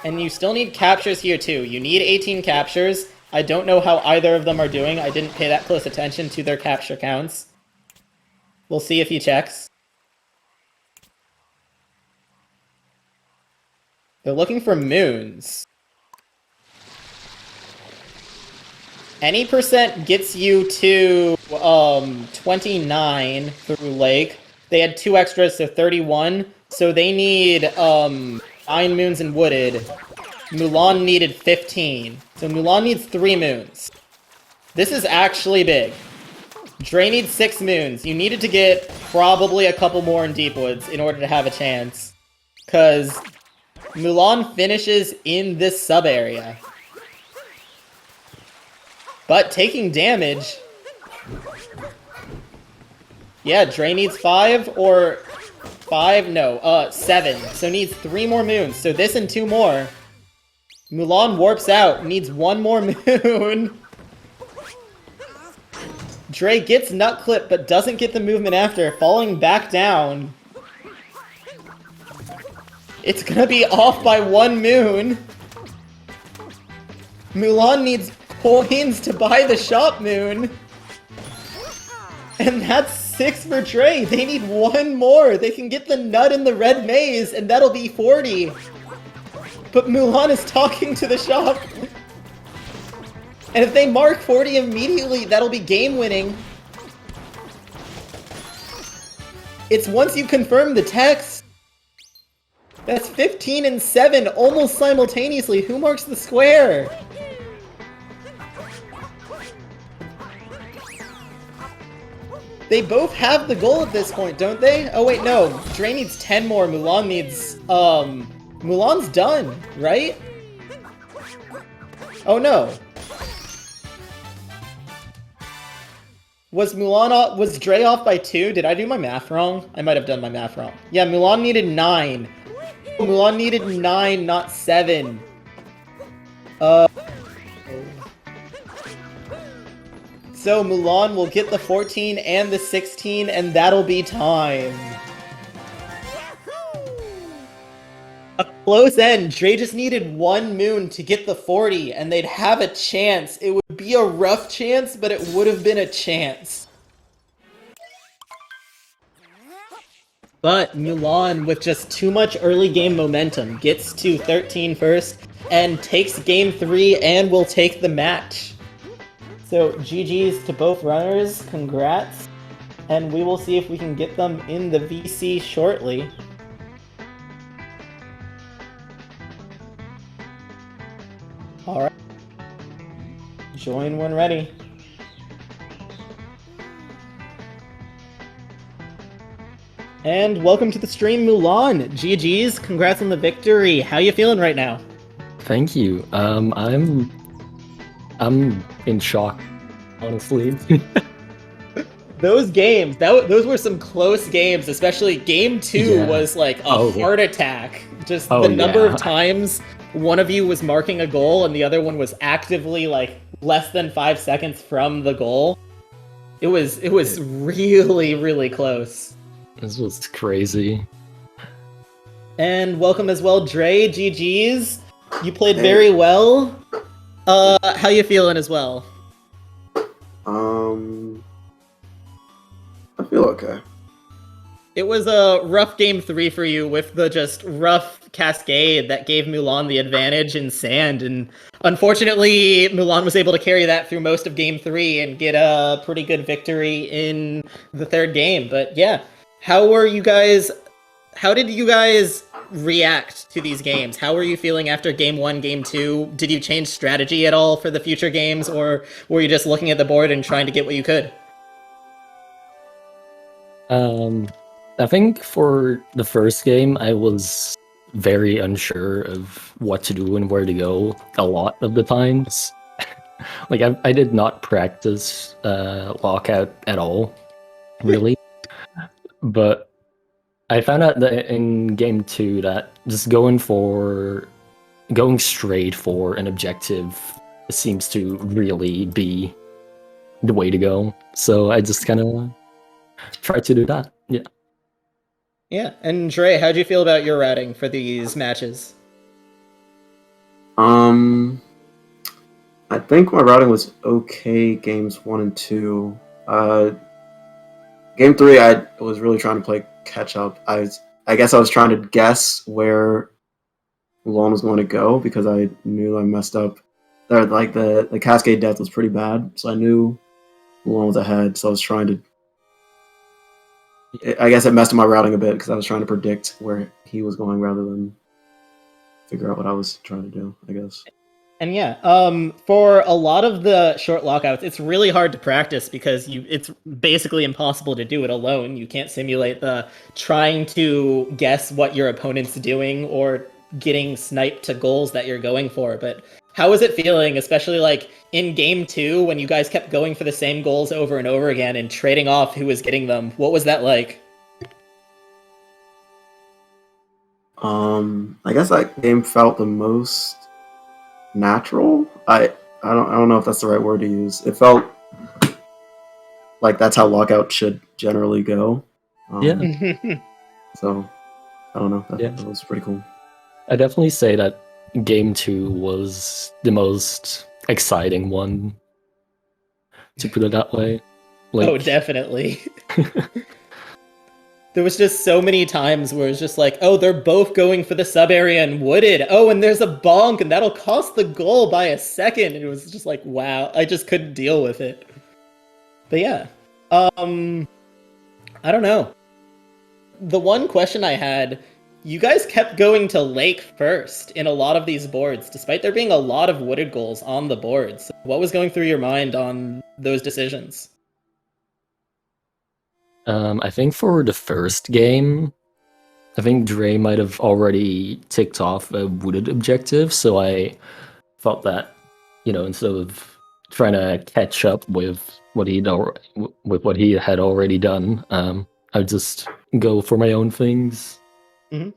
Speaker 1: And you still need captures here too. You need 18 captures. I don't know how either of them are doing. I didn't pay that close attention to their capture counts. We'll see if he checks. They're looking for moons. Any percent gets you to 29 through Lake. They had 2 extras, so 31. So they need 9 moons in Wooded. Mulan needed 15. So Mulan needs 3 moons. This is actually big. Dray needs 6 moons. You needed to get probably a couple more in Deepwoods in order to have a chance. Because Mulan finishes in this sub-area. But taking damage... Yeah, Dray needs 5 or... 5? No, 7. So needs 3 more moons. So this and 2 more. Mulan warps out. Needs 1 more moon. Dray gets Nut Clip, but doesn't get the movement after, falling back down. It's gonna be off by 1 moon. Mulan needs coins to buy the shop moon. And that's 6 for Dray. They need 1 more. They can get the nut in the red maze, and that'll be 40. But Mulan is talking to the shop. And if they mark 40 immediately, that'll be game winning. It's once you confirm the text. That's 15 and 7 almost simultaneously. Who marks the square? They both have the goal at this point, don't they? Oh wait, no. Dray needs 10 more. Mulan needs, Mulan's done, right? Oh no. Was Dray off by 2? Did I do my math wrong? I might have done my math wrong. Yeah, Mulan needed 9. Mulan needed 9, not 7. So Mulan will get the 14 and the 16, and that'll be time. A close end. Dray just needed 1 moon to get the 40, and they'd have a chance. It would be a rough chance, but it would have been a chance. But Mulan, with just too much early game momentum, gets to 13 first, and takes game 3, and will take the match. So GG's to both runners, congrats, and we will see if we can get them in the VC shortly. Alright. Join when ready. And welcome to the stream, Mulan. GG's, congrats on the victory. How you feeling right now?
Speaker 2: Thank you. I'm in shock, honestly.
Speaker 1: Those games, those were some close games, especially game 2 was like a heart attack. Just the number of times one of you was marking a goal and the other one was actively like less than 5 seconds from the goal. It was really, really close.
Speaker 2: This was crazy.
Speaker 1: And welcome as well, Dray. GG's. You played very well. How you feeling as well?
Speaker 3: I feel okay.
Speaker 1: It was a rough game 3 for you with the just rough cascade that gave Mulan the advantage in sand, and unfortunately Mulan was able to carry that through most of game 3 and get a pretty good victory in the 3rd game. But yeah, how did you guys react to these games? How were you feeling after game 1, game 2? Did you change strategy at all for the future games, or were you just looking at the board and trying to get what you could?
Speaker 2: I think for the first game, I was very unsure of what to do and where to go a lot of the times. Like, I did not practice lockout at all, really. But I found out that in game 2 that just going straight for an objective seems to really be the way to go. So I just kind of tried to do that. Yeah.
Speaker 1: Yeah. And Dray, how'd you feel about your routing for these matches?
Speaker 3: I think my routing was okay games 1 and 2. Game 3, I was really trying to play catch up. I guess I was trying to guess where Mulan was going to go because I knew I messed up. Like the cascade death was pretty bad, so I knew Mulan was ahead. So I was trying to. I guess it messed up my routing a bit because I was trying to predict where he was going rather than figure out what I was trying to do, I guess.
Speaker 1: And yeah, for a lot of the short lockouts, it's really hard to practice because it's basically impossible to do it alone. You can't simulate the trying to guess what your opponent's doing or getting sniped to goals that you're going for. But how was it feeling, especially like in game 2 when you guys kept going for the same goals over and over again and trading off who was getting them? What was that like?
Speaker 3: I guess that game felt the most natural. I don't know if that's the right word to use. It felt like that's how lockout should generally go.
Speaker 2: Yeah.
Speaker 3: So I don't know. That was pretty cool.
Speaker 2: I definitely say that game 2 was the most exciting one, to put it that way.
Speaker 1: Oh, definitely. There was just so many times where it's just like, oh, they're both going for the sub area and wooded. Oh, and there's a bonk, and that'll cost the goal by a second. It was just like, wow, I just couldn't deal with it. But yeah, I don't know. The one question I had, you guys kept going to lake first in a lot of these boards, despite there being a lot of wooded goals on the boards. What was going through your mind on those decisions?
Speaker 2: I think for the first game, I think Dre might have already ticked off a wooded objective, so I thought that, instead of trying to catch up with what what he had already done, I'd just go for my own things.
Speaker 1: Mhm.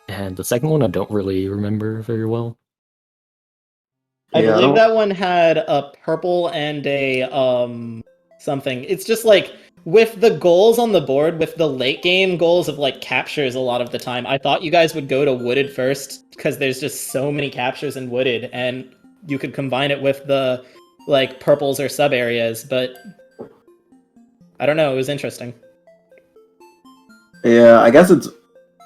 Speaker 2: And the second one, I don't really remember very well.
Speaker 1: I
Speaker 3: Yeah,
Speaker 1: believe that one had a purple and a something. It's just like with the goals on the board, with the late game goals of like captures a lot of the time, I thought you guys would go to wooded first because there's just so many captures in wooded, and you could combine it with the like purples or sub areas, but I don't know, it was interesting.
Speaker 3: Yeah, I guess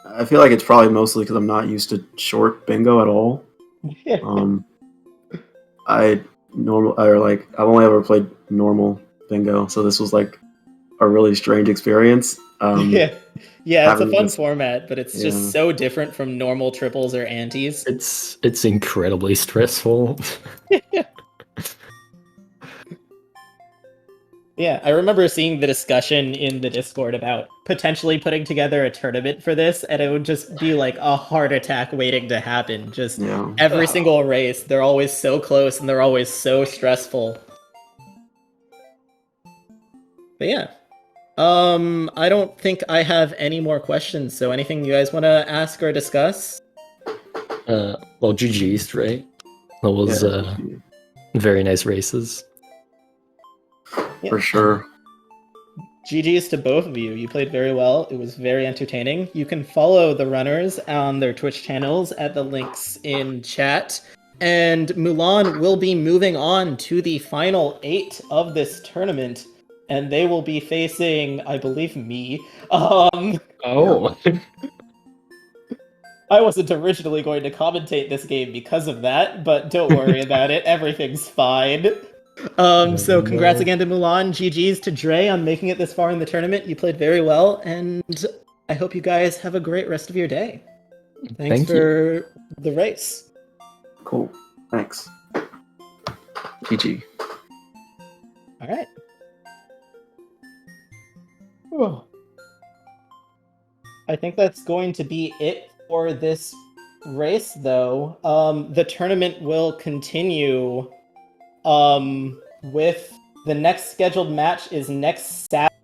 Speaker 3: I feel like it's probably mostly because I'm not used to short bingo at all. I've only ever played normal bingo, so this was like a really strange experience.
Speaker 1: Yeah, it's a
Speaker 3: having
Speaker 1: fun
Speaker 3: this-
Speaker 1: format, but it's
Speaker 3: Yeah.
Speaker 1: just so different from normal triples or antes.
Speaker 2: It's incredibly stressful.
Speaker 1: Yeah, I remember seeing the discussion in the Discord about potentially putting together a tournament for this, and it would just be like a heart attack waiting to happen. Just
Speaker 3: Yeah.
Speaker 1: every single race, they're always so close and they're always so stressful. But yeah. I don't think I have any more questions, so anything you guys want to ask or discuss?
Speaker 2: Well, GG's, right? That was very nice races.
Speaker 1: Yeah.
Speaker 3: For sure.
Speaker 1: GG's to both of you. You played very well. It was very entertaining. You can follow the runners on their Twitch channels at the links in chat. And Mulan will be moving on to the final 8 of this tournament. And they will be facing, I believe, me.
Speaker 2: Oh.
Speaker 1: I wasn't originally going to commentate this game because of that, but don't worry about it. Everything's fine. So congrats again to Mulan, GG's to Dre on making it this far in the tournament. You played very well, and I hope you guys have a great rest of your day. Thanks for the race.
Speaker 3: Cool. Thanks. GG.
Speaker 1: All right. Whew. I think that's going to be it for this race, though. The tournament will continue with the next scheduled match is next Saturday.